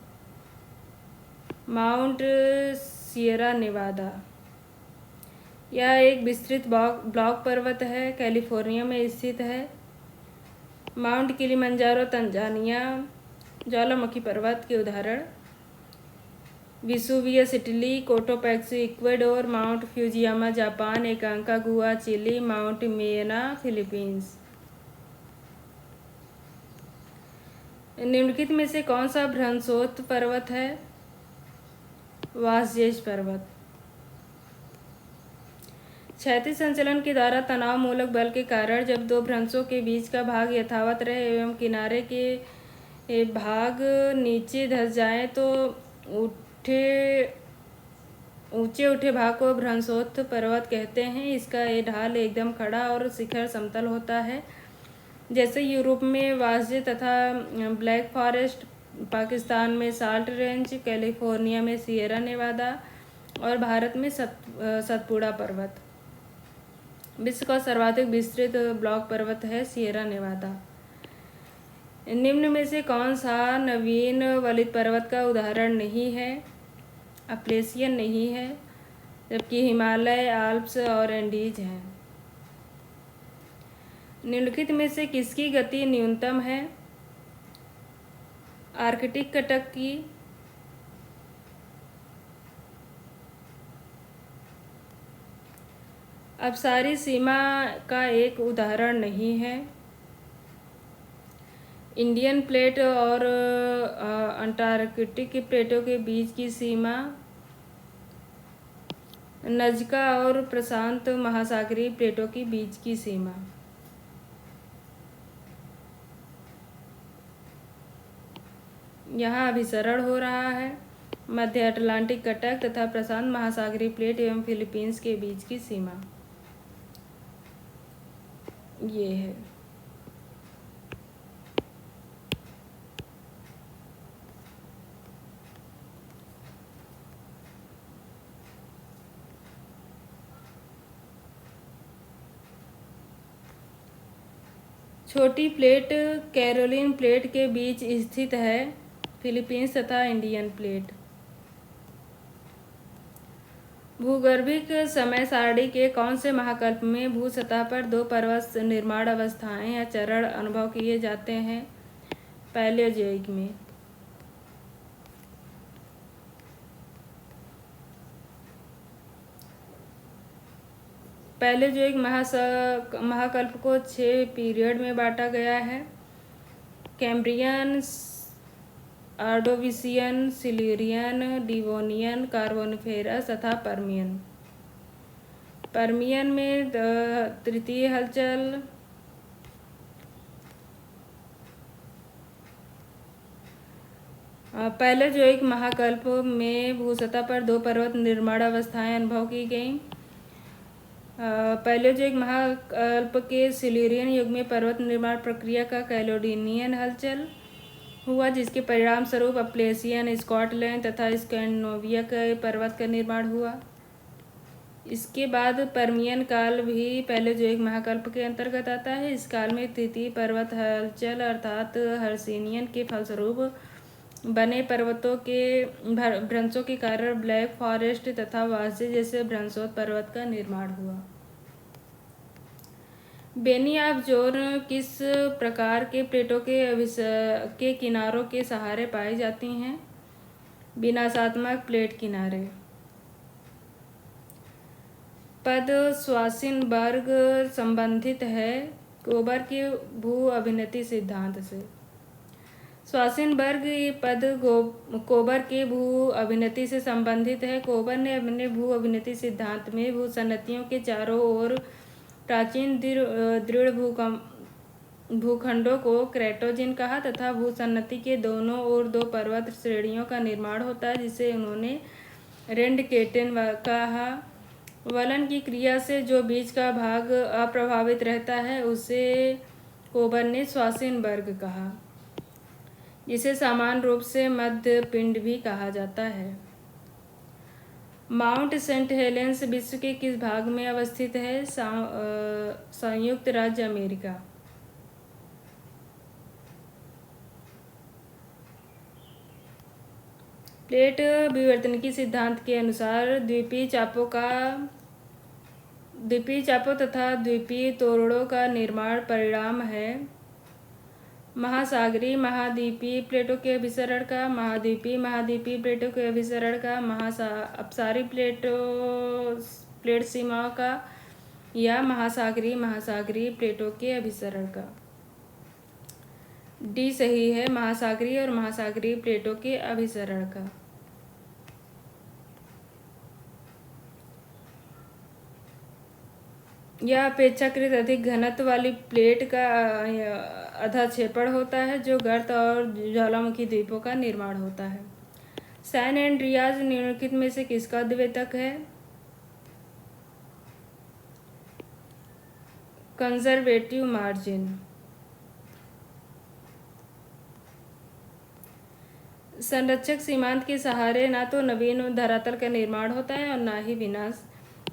Mount Sierra Nevada. यह एक विस्तृत ब्लॉक पर्वत है, कैलिफोर्निया में स्थित है। Mount Kilimanjaro Tanzania. ज्वालामुखी पर्वत के उदाहरण Vesuvius Italy, Cotopaxi Ecuador, mount Fujiyama Japan, Aconcagua Chile, mount Mayon Philippines. निम्नलिखित में से कौन सा भ्रंशोत्त पर्वत है? वासजेश पर्वत। क्षैतिज संचलन के द्वारा तनाव मूलक बल के कारण जब दो भ्रंशों के बीच का भाग यथावत रहे एवं किनारे के भाग नीचे धंस जाए तो ऊंचे उठे भाग को भ्रंशोत्त पर्वत कहते हैं। इसका ये ढाल एकदम खड़ा और शिखर समतल होता है, जैसे यूरोप में वासजे तथा ब्लैक फॉरेस्ट, पाकिस्तान में साल्ट रेंज, कैलिफोर्निया में सियरा नेवादा और भारत में सतपुड़ा पर्वत। विश्व का सर्वाधिक विस्तृत ब्लॉक पर्वत है सियरा नेवादा। निम्न में से कौन सा नवीन वलित पर्वत का उदाहरण नहीं है? अप्लेशियन नहीं है, जबकि हिमालय, आल्प्स और एंडीज हैं। निम्नलिखित में से किसकी गति न्यूनतम है? आर्कटिक कटक की। अपसारी सीमा का एक उदाहरण नहीं है। इंडियन प्लेट और अंटार्कटिक प्लेटों के बीच की सीमा। नजका और प्रशांत महासागरीय प्लेटों के बीच की सीमा। यहाँ अभिसरण हो रहा है। मध्य अटलांटिक कटक तथा प्रशांत महासागरीय प्लेट एवं फिलीपींस के बीच की सीमा ये है। छोटी प्लेट कैरोलिन प्लेट के बीच स्थित है, फिलीपींस तथा इंडियन प्लेट। भूगर्भिक समय सारणी के कौन से महाकल्प में भू सतह पर दो पर्वत निर्माण अवस्थाएं या चरण अनुभव किए जाते हैं? पैलियोजोइक में। पैलियोजोइक महाकल्प को 6 पीरियड में बांटा गया है। Cambrian, Ordovician, Silurian, Devonian, Carboniferous तथा पर्मियन। पर्मियन में तृतीय हलचल पहले जो एक महाकल्प में भूसतह पर दो पर्वत निर्माण अवस्थाएं अनुभव की गईं। पहले जो एक महाकल्प के सिल्यूरियन युग में पर्वत निर्माण प्रक्रिया का कैलोडोनियन हलचल हुआ, जिसके परिणाम स्वरूप अपलेशियन, स्कॉटलैंड तथा स्कैंडिनेविया के पर्वत का निर्माण हुआ। इसके बाद पर्मियन काल भी पहले जो एक महाकल्प के अंतर्गत आता है। इस काल में तृतीय पर्वत हलचल अर्थात हर्सिनियन के फलस्वरूप बने पर्वतों के भ्रंशों के कारण ब्लैक फॉरेस्ट तथा वासे जैसे भ्रंशोत्तर पर्वत का निर्माण हुआ। बेनी ऑफ जोर किस प्रकार के प्लेटों के किनारों के सहारे पाई जाती हैं? विनाशात्मक प्लेट किनारे। पद स्वासिनबर्ग संबंधित है कोबर के भू अभिनति सिद्धांत से। स्वासिनबर्ग ये पद कोबर के भू अभिनति से संबंधित है। कोबर ने अपने भू अभिनति सिद्धांत में भूसन्नतियों के चारों ओर प्राचीन दृढ़ भूखंडों को क्रेटोजिन कहा तथा भूसन्नति के दोनों ओर दो पर्वत श्रेणियों का निर्माण होता है, जिसे उन्होंने रेंडकेटेन कहा। वलन की क्रिया से जो बीच का भाग अप्रभावित रहता है उसे कोबर ने स्वासिनबर्ग कहा, जिसे सामान्य रूप से मध्य पिंड भी कहा जाता है। माउंट सेंट हेलेंस विश्व के किस भाग में अवस्थित है? संयुक्त राज्य अमेरिका। प्लेट विवर्तनिकी सिद्धांत के अनुसार द्वीपीय चापों तथा द्वीपीय तोरड़ों का निर्माण परिणाम है महासागरीय महाद्वीपीय प्लेटों के अभिसरण का, महाद्वीपीय प्लेटों के अभिसरण का, अपसारी प्लेट सीमाओं का या महासागरीय प्लेटों के अभिसरण का। डी सही है, महासागरीय और महासागरीय प्लेटों के अभिसरण का। यह अपेक्षाकृत अधिक घनत्व वाली प्लेट का अधःक्षेपण होता है, जो गर्त और ज्वालामुखी द्वीपों का निर्माण होता है। सैन एंड्रियाज निम्नलिखित में से किसका द्योतक है? Conservative margin. संरक्षक सीमांत के सहारे ना तो नवीन धरातल का निर्माण होता है और ना ही विनाश।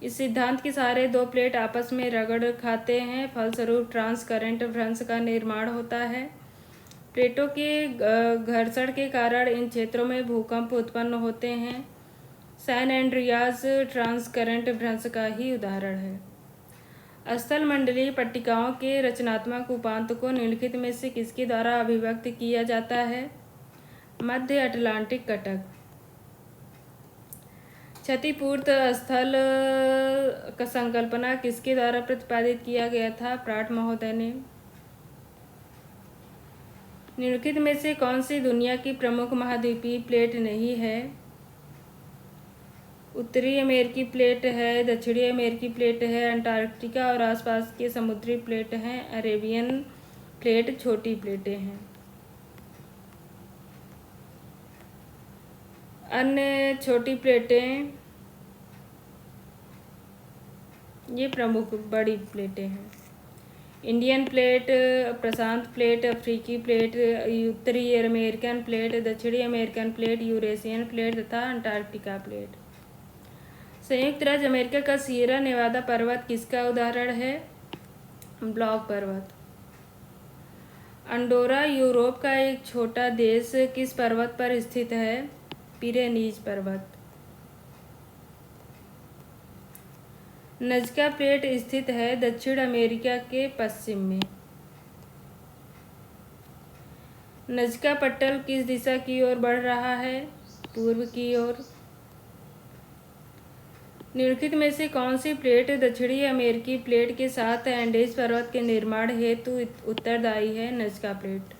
इस सिद्धांत के सहारे दो प्लेट आपस में रगड़ खाते हैं, फलस्वरूप ट्रांसकरेंट भ्रंश का निर्माण होता है। प्लेटों के घर्षण के कारण इन क्षेत्रों में भूकंप उत्पन्न होते हैं। सैन एंड्रियाज ट्रांसकरेंट भ्रंश का ही उदाहरण है। स्थल मंडलीय पट्टिकाओं के रचनात्मक उपांत को निम्नलिखित में से किसके द्वारा अभिव्यक्त किया जाता है? मध्य अटलांटिक कटक। क्षतिपूर्त स्थल का संकल्पना किसके द्वारा प्रतिपादित किया गया था? प्राट महोदय ने। निम्नलिखित में से कौन सी दुनिया की प्रमुख महाद्वीपीय प्लेट नहीं है? उत्तरी अमेरिकी प्लेट है, दक्षिणी अमेरिकी प्लेट है, अंटार्कटिका और आसपास के समुद्री प्लेट हैं, अरेबियन प्लेट छोटी प्लेटें हैं। अन्य छोटी प्लेटें ये प्रमुख बड़ी प्लेटें हैं। इंडियन प्लेट, प्रशांत प्लेट, अफ्रीकी प्लेट, उत्तरी अमेरिकन प्लेट, दक्षिणी अमेरिकन प्लेट, यूरेशियन प्लेट तथा अंटार्कटिका प्लेट। संयुक्त राज्य अमेरिका का सियरा नेवादा पर्वत किसका उदाहरण है? ब्लॉक पर्वत। अंडोरा यूरोप का एक छोटा देश किस पर्वत पर स्थित है? पिरेनीज पर्वत। नजका प्लेट स्थित है दक्षिण अमेरिका के पश्चिम में। नजका पट्टल किस दिशा की ओर बढ़ रहा है? पूर्व की ओर। निम्नलिखित में से कौन सी प्लेट दक्षिणी अमेरिकी प्लेट के साथ एंडीज पर्वत के निर्माण हेतु उत्तरदायी है? Nazca plate.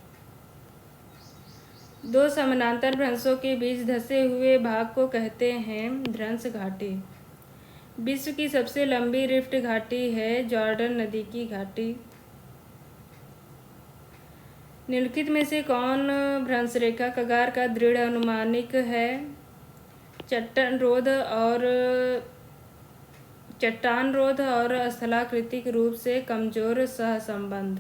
दो समानांतर भ्रंशों के बीच धंसे हुए भाग को कहते हैं भ्रंश घाटी। विश्व की सबसे लंबी रिफ्ट घाटी है जॉर्डन नदी की घाटी। निम्नलिखित में से कौन भ्रंश रेखा कगार का दृढ़ अनुमानिक है? चट्टान रोध और स्थलाकृतिक रूप से कमजोर सहसंबंध।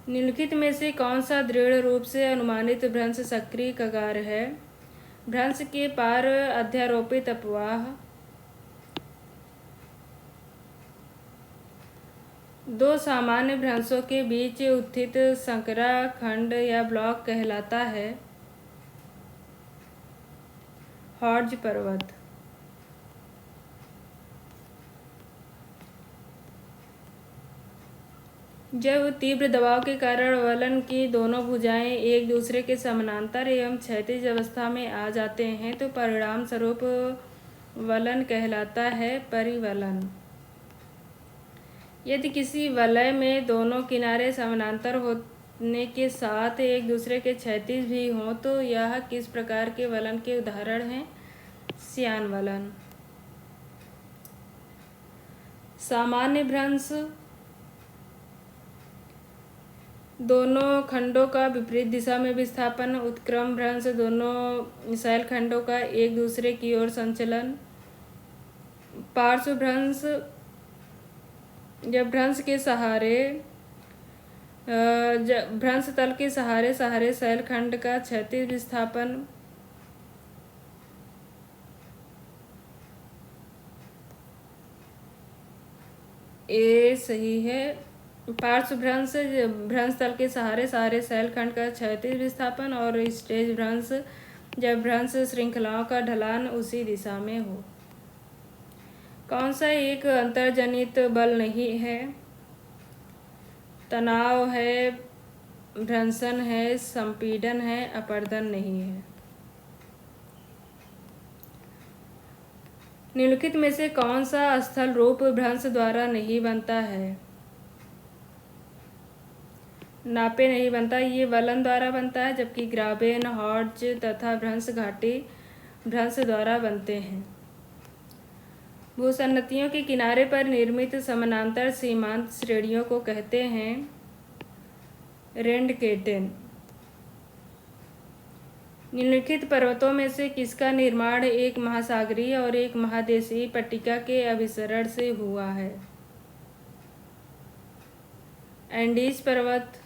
निम्नलिखित में से कौन सा दृढ़ रूप से अनुमानित भ्रंश सक्रिय कगार है? भ्रंश के पार अध्यारोपित अपवाह। दो सामान्य भ्रंशों के बीच उत्थित संकरा खंड या ब्लॉक कहलाता है। हॉर्ज पर्वत। जब तीव्र दबाव के कारण वलन की दोनों भुजाएं एक दूसरे के समानांतर एवं क्षैतिज अवस्था में आ जाते हैं तो परिणाम स्वरूप वलन कहलाता है परिवलन। यदि किसी वलय में दोनों किनारे समानांतर होने के साथ एक दूसरे के क्षैतिज भी हों तो यह किस प्रकार के वलन के उदाहरण हैं? श्यान वलन। सामान्य भ्रंश दोनों खंडों का विपरीत दिशा में विस्थापन। उत्क्रम भ्रंश दोनों शैलखंडों का एक दूसरे की ओर संचलन। पार्श्व भ्रंश जब भ्रंश तल के सहारे शैलखंड का क्षैतिज विस्थापन। ये सही है। पार्श्व भ्रंश तल के सहारे शैलखंड का क्षैतिज विस्थापन और स्टेज भ्रंश जब भ्रंश श्रृंखलाओं का ढलान उसी दिशा में हो। कौन सा एक अंतर्जनित बल नहीं है? तनाव है, भ्रंशन है, संपीड़न है, अपर्दन नहीं है। निम्नलिखित में से कौन सा स्थल रूप भ्रंश द्वारा नहीं बनता है? नापे नहीं बनता, ये वलन द्वारा बनता है, जबकि ग्राबेन, हॉर्ज तथा भ्रंश घाटी भ्रंश द्वारा बनते हैं। भूसन्नतियों के किनारे पर निर्मित समानांतर सीमांत श्रेणियों को कहते हैं रेंडकेटेन। निम्नलिखित पर्वतों में से किसका निर्माण एक महासागरीय और एक महादेशीय पट्टिका के अभिसरण से हुआ है? एंडीज पर्वत।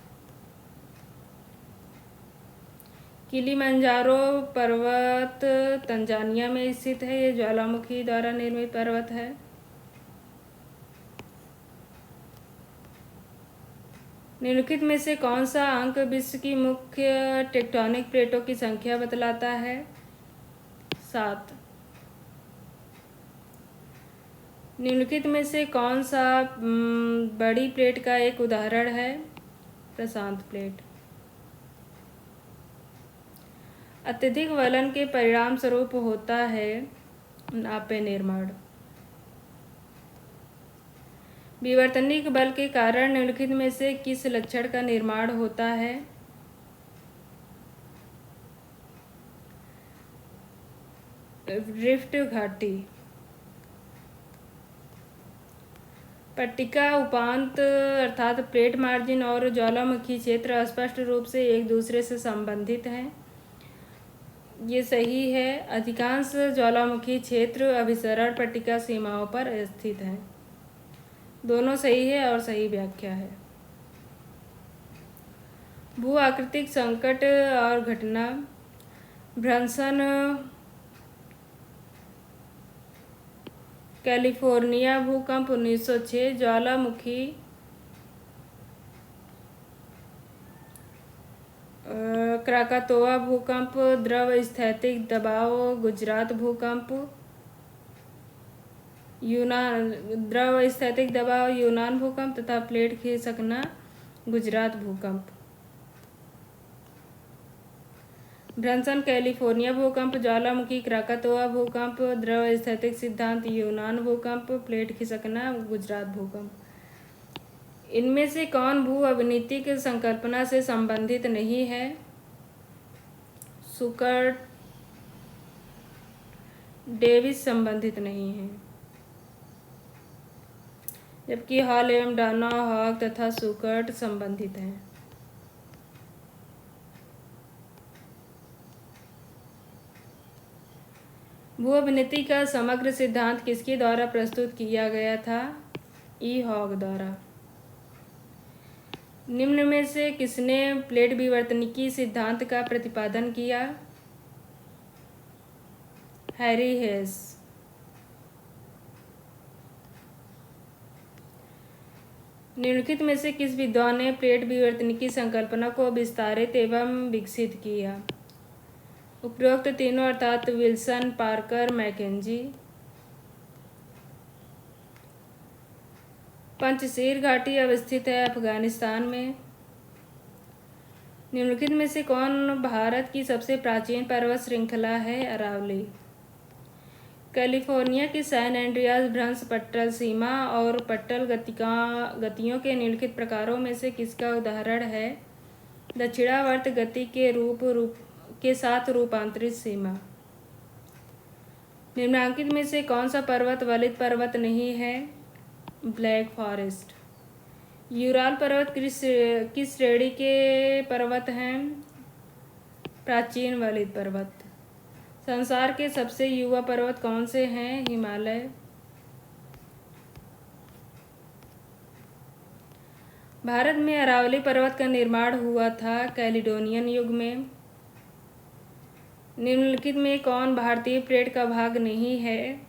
किलिमंजारो पर्वत तंजानिया में स्थित है। ये ज्वालामुखी द्वारा निर्मित पर्वत है। निम्नलिखित में से कौन सा अंक विश्व की मुख्य टेक्टोनिक प्लेटों की संख्या बतलाता है? 7। निम्नलिखित में से कौन सा बड़ी प्लेट का एक उदाहरण है? प्रशांत प्लेट। अत्यधिक वलन के परिणाम स्वरूप होता है नापे निर्माण। विवर्तनिक बल के कारण निम्नलिखित में से किस लक्षण का निर्माण होता है? रिफ्ट घाटी। पट्टिका उपांत अर्थात प्लेट मार्जिन और ज्वालामुखी क्षेत्र स्पष्ट रूप से एक दूसरे से संबंधित हैं। ये सही है। अधिकांश ज्वालामुखी क्षेत्र अभिसरण पट्टिका सीमाओं पर स्थित हैं। दोनों सही है और सही व्याख्या है। भू आकृतिक संकट और घटना। भ्रंशन कैलिफोर्निया भूकंप 1906। ज्वालामुखी क्राकातोआ भूकंप। द्रव स्थैतिक दबाव गुजरात भूकंप। द्रव स्थैतिक दबाव यूनान भूकंप तथा प्लेट खिसकना गुजरात भूकंप। भ्रंशन कैलिफोर्निया भूकंप, ज्वालामुखी क्राकातोआ भूकंप, द्रव स्थैतिक सिद्धांत यूनान भूकंप, प्लेट खिसकना गुजरात भूकंप। इनमें से कौन भू अवनतिक संकल्पना से संबंधित नहीं है? सुकर डेविस संबंधित नहीं है। जबकि हॉल एवं डाना हॉग तथा सुकर्ट संबंधित हैं। भू अभिनति का समग्र सिद्धांत किसके द्वारा प्रस्तुत किया गया था? ई हॉग द्वारा। निम्न में से किसने प्लेट विवर्तनिकी सिद्धांत का प्रतिपादन किया? हैरी हेस। निम्नलिखित में से किस विद्वान ने प्लेट विवर्तनिकी संकल्पना को विस्तारित एवं विकसित किया? उपरोक्त तीनों अर्थात विल्सन, पार्कर, मैकेंजी। पंचशील घाटी अवस्थित है अफगानिस्तान में। निम्नलिखित में से कौन भारत की सबसे प्राचीन पर्वत श्रृंखला है? अरावली। कैलिफोर्निया की सैन एंड्रियास भ्रंश पट्टल सीमा और पट्टल गतियों के निम्नलिखित प्रकारों में से किसका उदाहरण है? दक्षिणावर्त गति के साथ रूपांतरित सीमा। निम्नांकित में से कौन सा पर्वत वलित पर्वत नहीं है? Black forest. यूराल पर्वत किस श्रेणी के पर्वत हैं? प्राचीन वलित पर्वत। संसार के सबसे युवा पर्वत कौन से हैं? हिमालय। भारत में अरावली पर्वत का निर्माण हुआ था कैलिडोनियन युग में। निम्नलिखित में कौन भारतीय प्लेट का भाग नहीं है?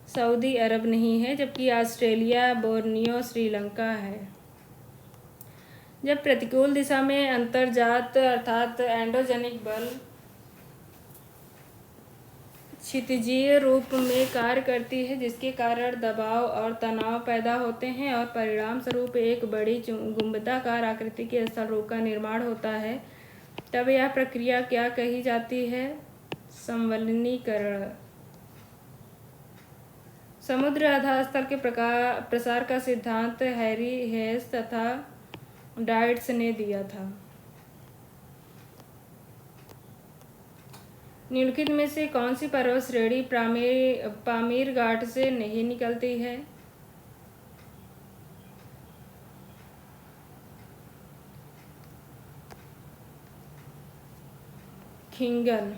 सऊदी अरब नहीं है, जबकि ऑस्ट्रेलिया, बोर्नियो, श्रीलंका है। जब प्रतिकूल दिशा में अंतर्जात अर्थात एंडोजेनिक बल क्षितिजीय रूप में कार्य करती है, जिसके कारण दबाव और तनाव पैदा होते हैं और परिणाम स्वरूप एक बड़ी गुंबदाकार आकृति के स्थल रूप का निर्माण होता है, तब यह प्रक्रिया क्या कही जाती है? संवलनीकरण। समुद्र आधार के प्रसार का सिद्धांत हैरी हेस तथा डाइट्स ने दिया था। निम्नलिखित में से कौन सी पर्वत श्रेणी पामीर घाट से नहीं निकलती है? खिंगन।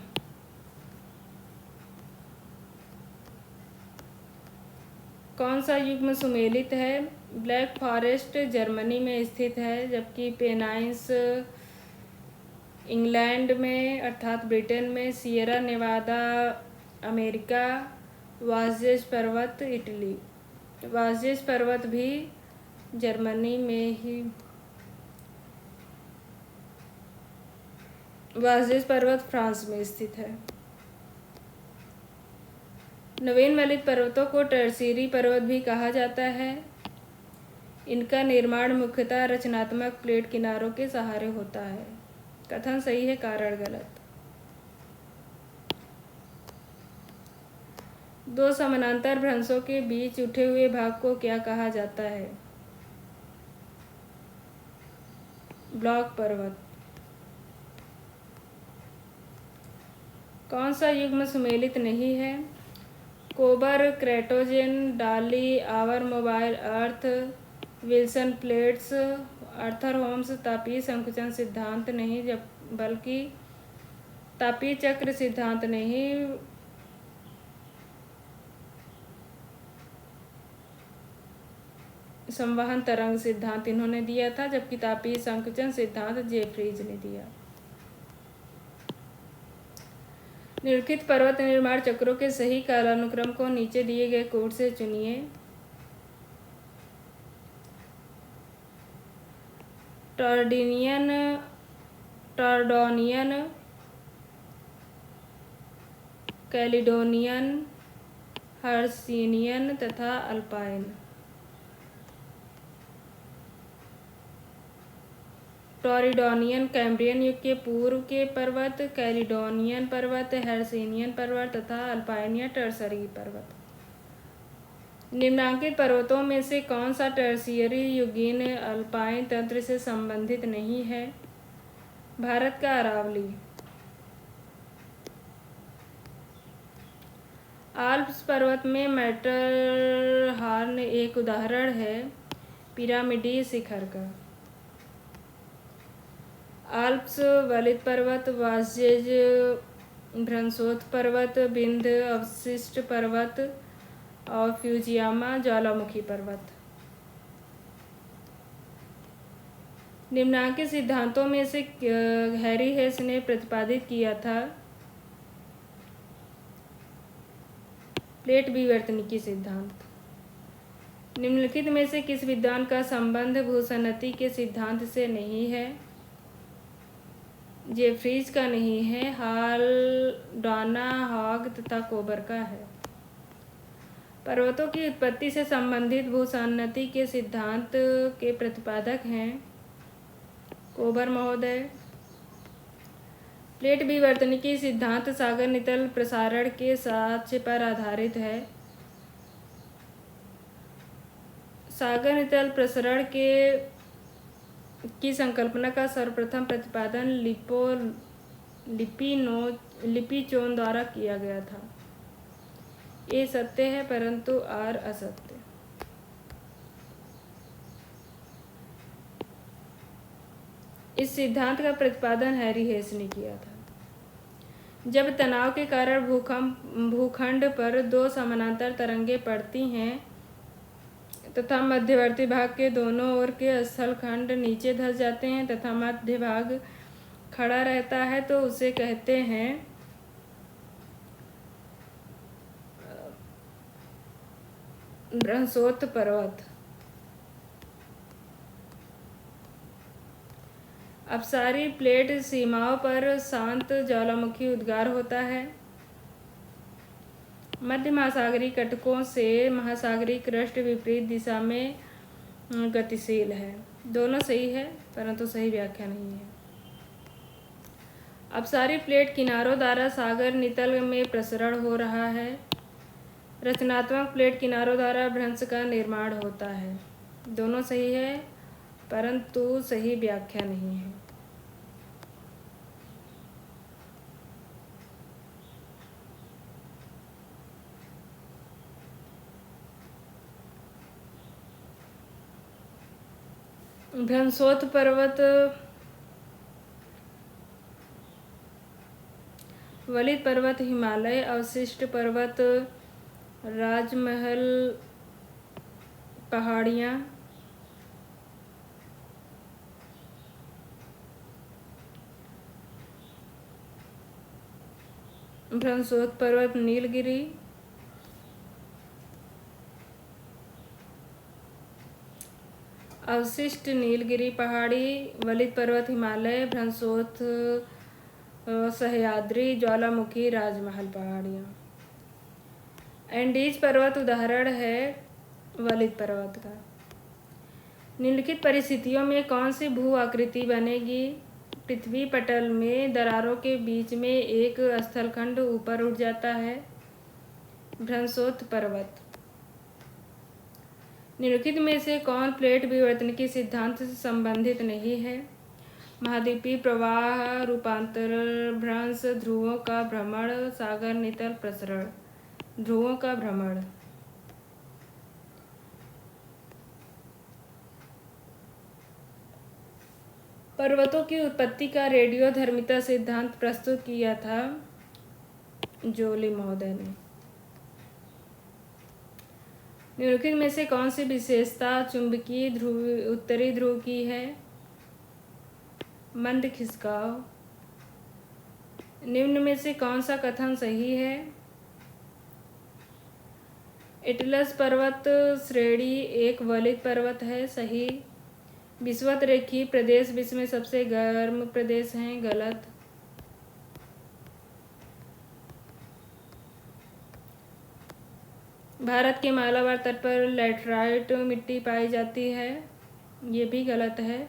कौन सा युग्म सुमेलित है? ब्लैक फॉरेस्ट जर्मनी में स्थित है, जबकि पेनाइन्स इंग्लैंड में अर्थात ब्रिटेन में, सियरा नेवादा अमेरिका, वाज़ेस पर्वत इटली। वाज़ेस पर्वत भी जर्मनी में ही। वाज़ेस पर्वत फ्रांस में स्थित है। नवीन वलित पर्वतों को टर्सीरी पर्वत भी कहा जाता है। इनका निर्माण मुख्यतः रचनात्मक प्लेट किनारों के सहारे होता है। कथन सही है, कारण गलत। दो समानांतर भ्रंशों के बीच उठे हुए भाग को क्या कहा जाता है? ब्लॉक पर्वत। कौन सा युग्म सुमेलित नहीं है? Kober, kratogen, Daly, our mobile earth, Wilson plates, Arthur Holmes तापीय संकुचन सिद्धांत नहीं, बल्कि तापीय चक्र सिद्धांत नहीं, संवहन तरंग सिद्धांत इन्होंने दिया था, जबकि तापीय संकुचन सिद्धांत जेफ्रीज ने दिया। निम्नलिखित पर्वत निर्माण चक्रों के सही कालानुक्रम को नीचे दिए गए कोड से चुनिए। टॉर्डोनियन, कैलिडोनियन, हर्सिनियन तथा अल्पाइन। टॉरिडोनियन कैम्ब्रियन युग के पूर्व के पर्वत, कैलिडोनियन पर्वत, हर्सिनियन पर्वत तथा अल्पाइन या टर्सरी पर्वत। निम्नांकित पर्वतों में से कौन सा टर्शियरी युगीन अल्पाइन तंत्र से संबंधित नहीं है? भारत का अरावली। आल्प्स पर्वत में मैटरहॉर्न एक उदाहरण है पिरामिडीय शिखर का। आल्प्स वलित पर्वत, वास्यज भ्रंशोथ पर्वत, विंध्य अवशिष्ट पर्वत और फ्यूजियामा ज्वालामुखी पर्वत। निम्नलिखित सिद्धांतों में से हैरी हेस ने प्रतिपादित किया था। प्लेट विवर्तनिकी सिद्धांत। निम्नलिखित में से किस विद्वान का संबंध भूसन्नति के सिद्धांत से नहीं है? जेफ्रीज का नहीं है, हाल्डाना, हॉग तथा कोबर का है। पर्वतों की उत्पत्ति से संबंधित भूसन्नति के सिद्धांत के प्रतिपादक हैं कोबर महोदय। प्लेट विवर्तनिकी सिद्धांत सागर नितल प्रसारण के साक्ष्य पर आधारित है। सागर नितल प्रसरण की संकल्पना का सर्वप्रथम प्रतिपादन लिपिचोन द्वारा किया गया था। ये सत्य है परंतु आर असत्य। इस सिद्धांत का प्रतिपादन हैरी हेस ने किया था। जब तनाव के कारण भूखंड पर दो समानांतर तरंगें पड़ती हैं तथा मध्यवर्ती भाग के दोनों ओर के स्थल खंड नीचे धंस जाते हैं तथा मध्य भाग खड़ा रहता है तो उसे कहते हैं भ्रंशोथ पर्वत। अपसारी प्लेट सीमाओं पर शांत ज्वालामुखी उद्गार होता है। मध्य महासागरीय कटकों से महासागरीय क्रस्ट विपरीत दिशा में गतिशील है। दोनों सही है परंतु सही व्याख्या नहीं है। अपसारी प्लेट किनारों द्वारा सागर नितल में प्रसरण हो रहा है। रचनात्मक प्लेट किनारों द्वारा भ्रंश का निर्माण होता है। दोनों सही है परंतु सही व्याख्या नहीं है। भ्रंशोथ पर्वत वलित पर्वत हिमालय, अवशिष्ट पर्वत राजमहल पहाड़ियाँ, भ्रंशोथ पर्वत नीलगिरी, अवशिष्ट नीलगिरी पहाड़ी, वलित पर्वत हिमालय, भ्रंशोथ सह्याद्री, ज्वालामुखी राजमहल पहाड़ियाँ। एंडीज पर्वत उदाहरण है वलित पर्वत का। निम्नलिखित परिस्थितियों में कौन सी भू आकृति बनेगी? पृथ्वी पटल में दरारों के बीच में एक स्थलखंड ऊपर उठ जाता है। भ्रंशोथ पर्वत। निम्नलिखित में से कौन प्लेट विवर्तनिकी सिद्धांत से संबंधित नहीं है? महाद्वीपीय प्रवाह, रूपांतर, भ्रंश, ध्रुवों का भ्रमण, सागर नितल प्रसरण। ध्रुवों का भ्रमण। पर्वतों की उत्पत्ति का रेडियोधर्मिता सिद्धांत प्रस्तुत किया था जोली महोदय ने। निम्नलिखित में से कौन सी विशेषता चुंबकीय उत्तरी ध्रुव की है? मंद खिसकाव। निम्न में से कौन सा कथन सही है? एटलस पर्वत श्रेणी एक वलित पर्वत है। सही। विषुवत रेखीय प्रदेश विश्व में सबसे गर्म प्रदेश हैं। गलत। भारत के मालाबार तट पर लैटराइट मिट्टी पाई जाती है। ये भी गलत है।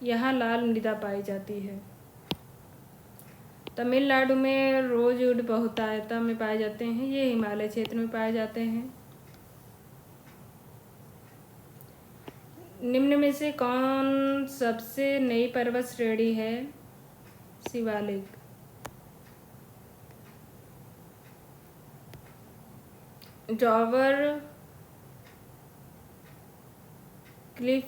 यहाँ लाल मृदा पाई जाती है। तमिलनाडु में रोजवुड बहुतायता में पाए जाते हैं। ये हिमालय क्षेत्र में पाए जाते हैं। निम्न में से कौन सबसे नई पर्वत श्रेणी है? Shivalik. Dover cliff,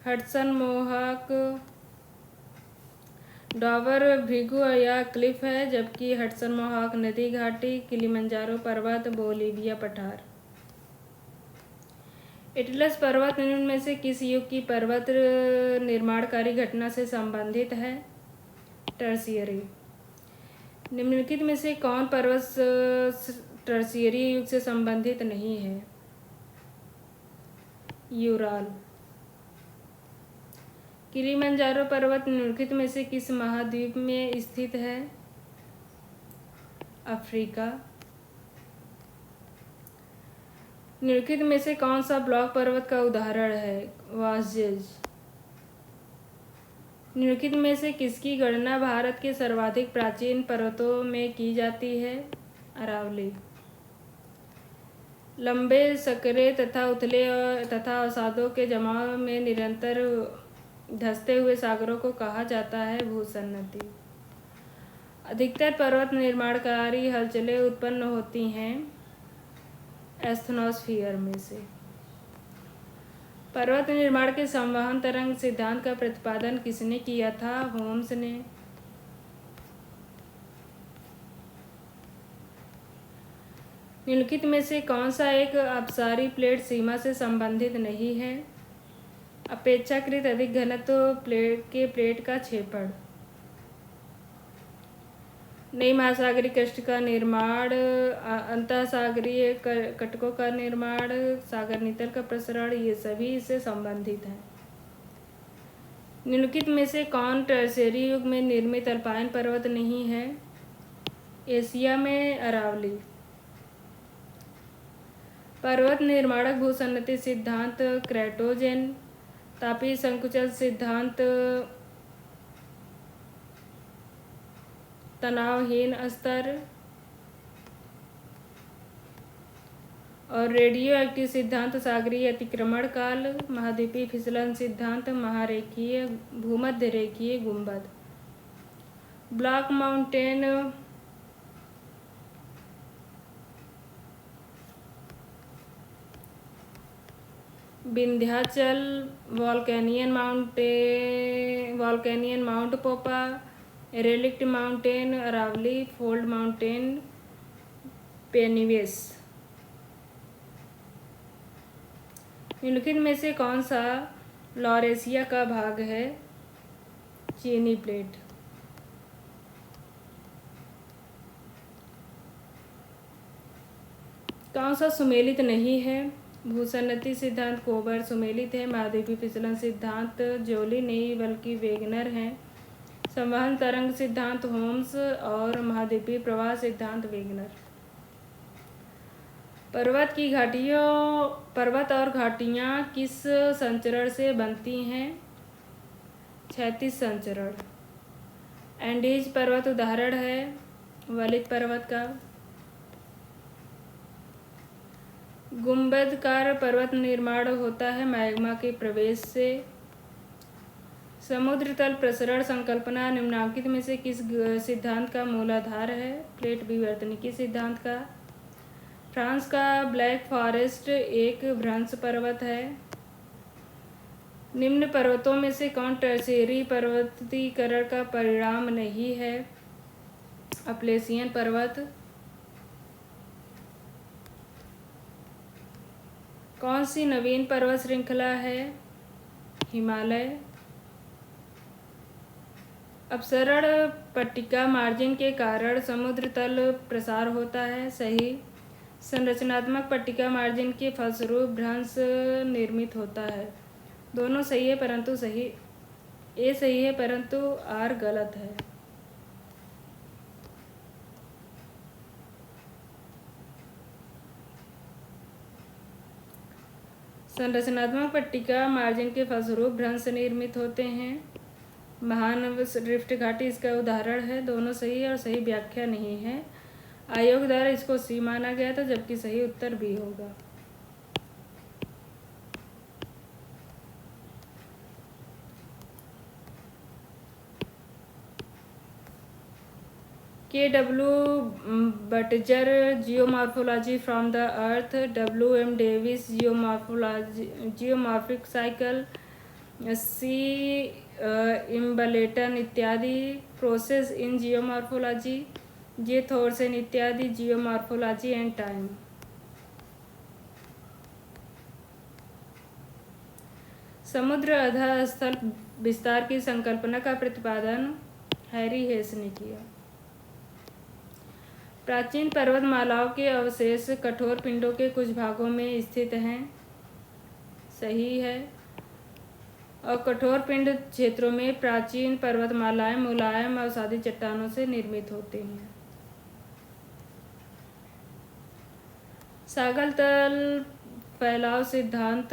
Hudson Mohawk. Dover भृगु या क्लिफ है, जबकि हडसन मोहाक नदी घाटी, किलिमंजारो पर्वत, बोलिविया पठार। एटलस पर्वत निम्न में से किस युग की पर्वत निर्माणकारी घटना से संबंधित है? टर्शियरी। निम्नलिखित में से कौन पर्वत टर्शियरी युग से संबंधित नहीं है? यूराल। किलिमंजारो पर्वत निम्नलिखित में से किस महाद्वीप में स्थित है? अफ्रीका। निम्नलिखित में से कौन सा ब्लॉक पर्वत का उदाहरण है? वासजेज। निम्नलिखित में से किसकी गणना भारत के सर्वाधिक प्राचीन पर्वतों में की जाती है? अरावली। लंबे, संकरे तथा उथले तथा अवसादों के जमाव में निरंतर धंसते हुए सागरों को कहा जाता है भूसन्नति। अधिकतर पर्वत निर्माणकारी हलचलें उत्पन्न होती हैं एस्थनोस्फीयर में से। पर्वत निर्माण के संवहन तरंग सिद्धांत का प्रतिपादन किसने किया था? होम्स ने। निम्नलिखित में से कौन सा एक अपसारी प्लेट सीमा से संबंधित नहीं है? अपेक्षाकृत अधिक घनत्व प्लेट का क्षेपण। नई महासागरीय कष्ट का निर्माण, अंतःसागरीय कटकों का निर्माण, सागर नीतल का प्रसरण, ये सभी इससे संबंधित हैं। निम्नलिखित में से कौन टर्शियरी युग में निर्मित अल्पाइन पर्वत नहीं है? एशिया में अरावली। पर्वत निर्माणक भूसन्नति सिद्धांत क्रेटोजेन। तापीय संकुचन सिद्धांत तनावहीन स्तर। और रेडियो एक्टिव सिद्धांत सागरीय अतिक्रमण काल। महाद्वीपीय फिसलन सिद्धांत महारेखीय भूमध्य रेखीय गुंबद। Block mountain Vindhyachal, volcanic mount Popa, relict mountain Aravalli, fold mountain Pennines. निम्नलिखित में से कौन सा लॉरेशिया का भाग है? चीनी प्लेट। कौन सा सुमेलित नहीं है? भूसन्नति सिद्धांत कोबर सुमेलित है। महाद्वीपीय फिसलन सिद्धांत जोली नहीं बल्कि वेगनर है। संवहन तरंग सिद्धांत होम्स और महाद्वीपीय प्रवाह सिद्धांत वेगनर। पर्वत और घाटियाँ किस संचरण से बनती हैं? क्षैतिज संचरण। एंडीज पर्वत उदाहरण है वलित पर्वत का। गुंबदकार पर्वत निर्माण होता है मैग्मा के प्रवेश से। समुद्र तल प्रसरण संकल्पना निम्नांकित में से किस सिद्धांत का मूलाधार है? प्लेट विवर्तनिकी सिद्धांत का। फ्रांस का ब्लैक फॉरेस्ट एक भ्रंश पर्वत है। निम्न पर्वतों में से कौन टर्शियरी पर्वतीकरण का परिणाम नहीं है? अपलेशियन पर्वत। कौन सी नवीन पर्वत श्रृंखला है? हिमालय। अपसरण पट्टिका मार्जिन के कारण समुद्र तल प्रसार होता है। सही। संरचनात्मक पट्टिका मार्जिन के फलस्वरूप भ्रंश निर्मित होता है। दोनों सही है परंतु ए सही है परंतु आर गलत है। संरचनात्मक पट्टिका मार्जिन के फलस्वरूप भ्रंश निर्मित होते हैं। महानव रिफ्ट घाटी इसका उदाहरण है। दोनों सही है और सही व्याख्या नहीं है। आयोग द्वारा इसको सी माना गया था जबकि सही उत्तर बी होगा। KW Buttiger geomorphology from the Earth, WM Davis geomorphic cycle, C. Imbleton इत्यादि प्रोसेस इन जियोमॉर्फोलॉजी, J. थॉर्सन इत्यादि जियोमॉर्फोलॉजी एंड टाइम। समुद्र अधः स्थल विस्तार की संकल्पना का प्रतिपादन हैरी हेस ने किया। प्राचीन पर्वतमालाओं के अवशेष कठोर पिंडों के कुछ भागों में स्थित हैं, सही है। और कठोर पिंड क्षेत्रों में प्राचीन पर्वतमालाएं मुलायम अवसादी चट्टानों से निर्मित होती हैं। सागल तल फैलाव सिद्धांत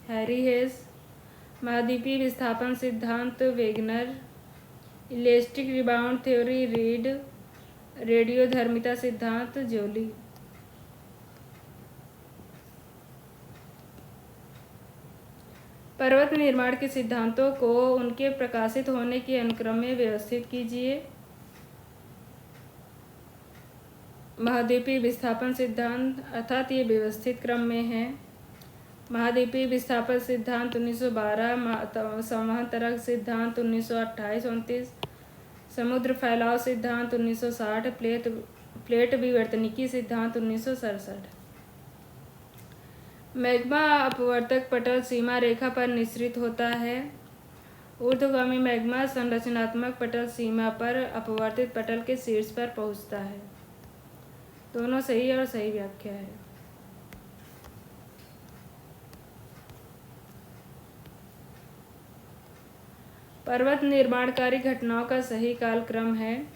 हैरी हेस, महाद्वीपीय विस्थापन सिद्धांत Wegener, elastic rebound theory Reid, रेडियोधर्मिता सिद्धांत जोली। पर्वत निर्माण के सिद्धांतों को उनके प्रकाशित होने के अनुक्रम में व्यवस्थित कीजिए। महाद्वीपीय विस्थापन सिद्धांत अर्थात ये व्यवस्थित क्रम में है। महाद्वीपीय विस्थापन सिद्धांत 1912, संवहन तरंग सिद्धांत 1928-29, समुद्र फैलाव सिद्धांत 1960, प्लेट विवर्तनिकी सिद्धांत 1967। मैग्मा अपवर्तक पटल सीमा रेखा पर निःसृत होता है। ऊर्ध्वगामी मैग्मा संरचनात्मक पटल सीमा पर अपवर्तित पटल के शीर्ष पर पहुंचता है। दोनों सही और सही व्याख्या है। पर्वत निर्माणकारी घटनाओं का सही कालक्रम है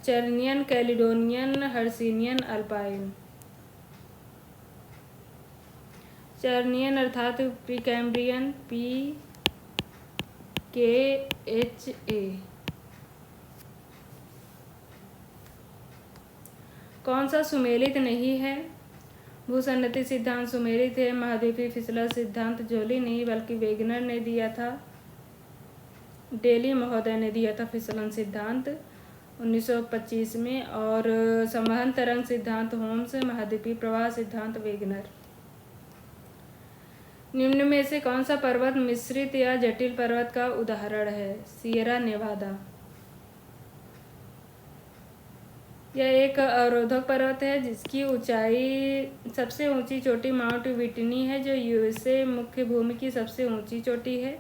चर्नियन, कैलिडोनियन, हर्सिनियन, अल्पाइन। चर्नियन अर्थात प्रीकैम्ब्रियन, PKHA। कौन सा सुमेलित नहीं है? भूसन्नति सिद्धांत सुमेलित है। महाद्वीपीय फिसलन सिद्धांत जोली नहीं बल्कि वेगनर ने दिया था, डेली महोदय ने दिया था फिसलन सिद्धांत 1925 में। और संवहन तरंग सिद्धांत होम्स, महाद्वीपीय प्रवाह सिद्धांत वेगनर। निम्न में से कौन सा पर्वत मिश्रित या जटिल पर्वत का उदाहरण है? Sierra Nevada. यह एक अवरोधक पर्वत है जिसकी ऊंचाई, सबसे ऊंची चोटी माउंट विटनी है जो यूएसए मुख्य भूमि की सबसे ऊंची चोटी है।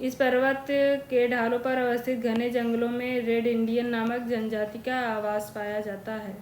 इस पर्वत के ढालों पर अवस्थित घने जंगलों में रेड इंडियन नामक जनजाति का आवास पाया जाता है।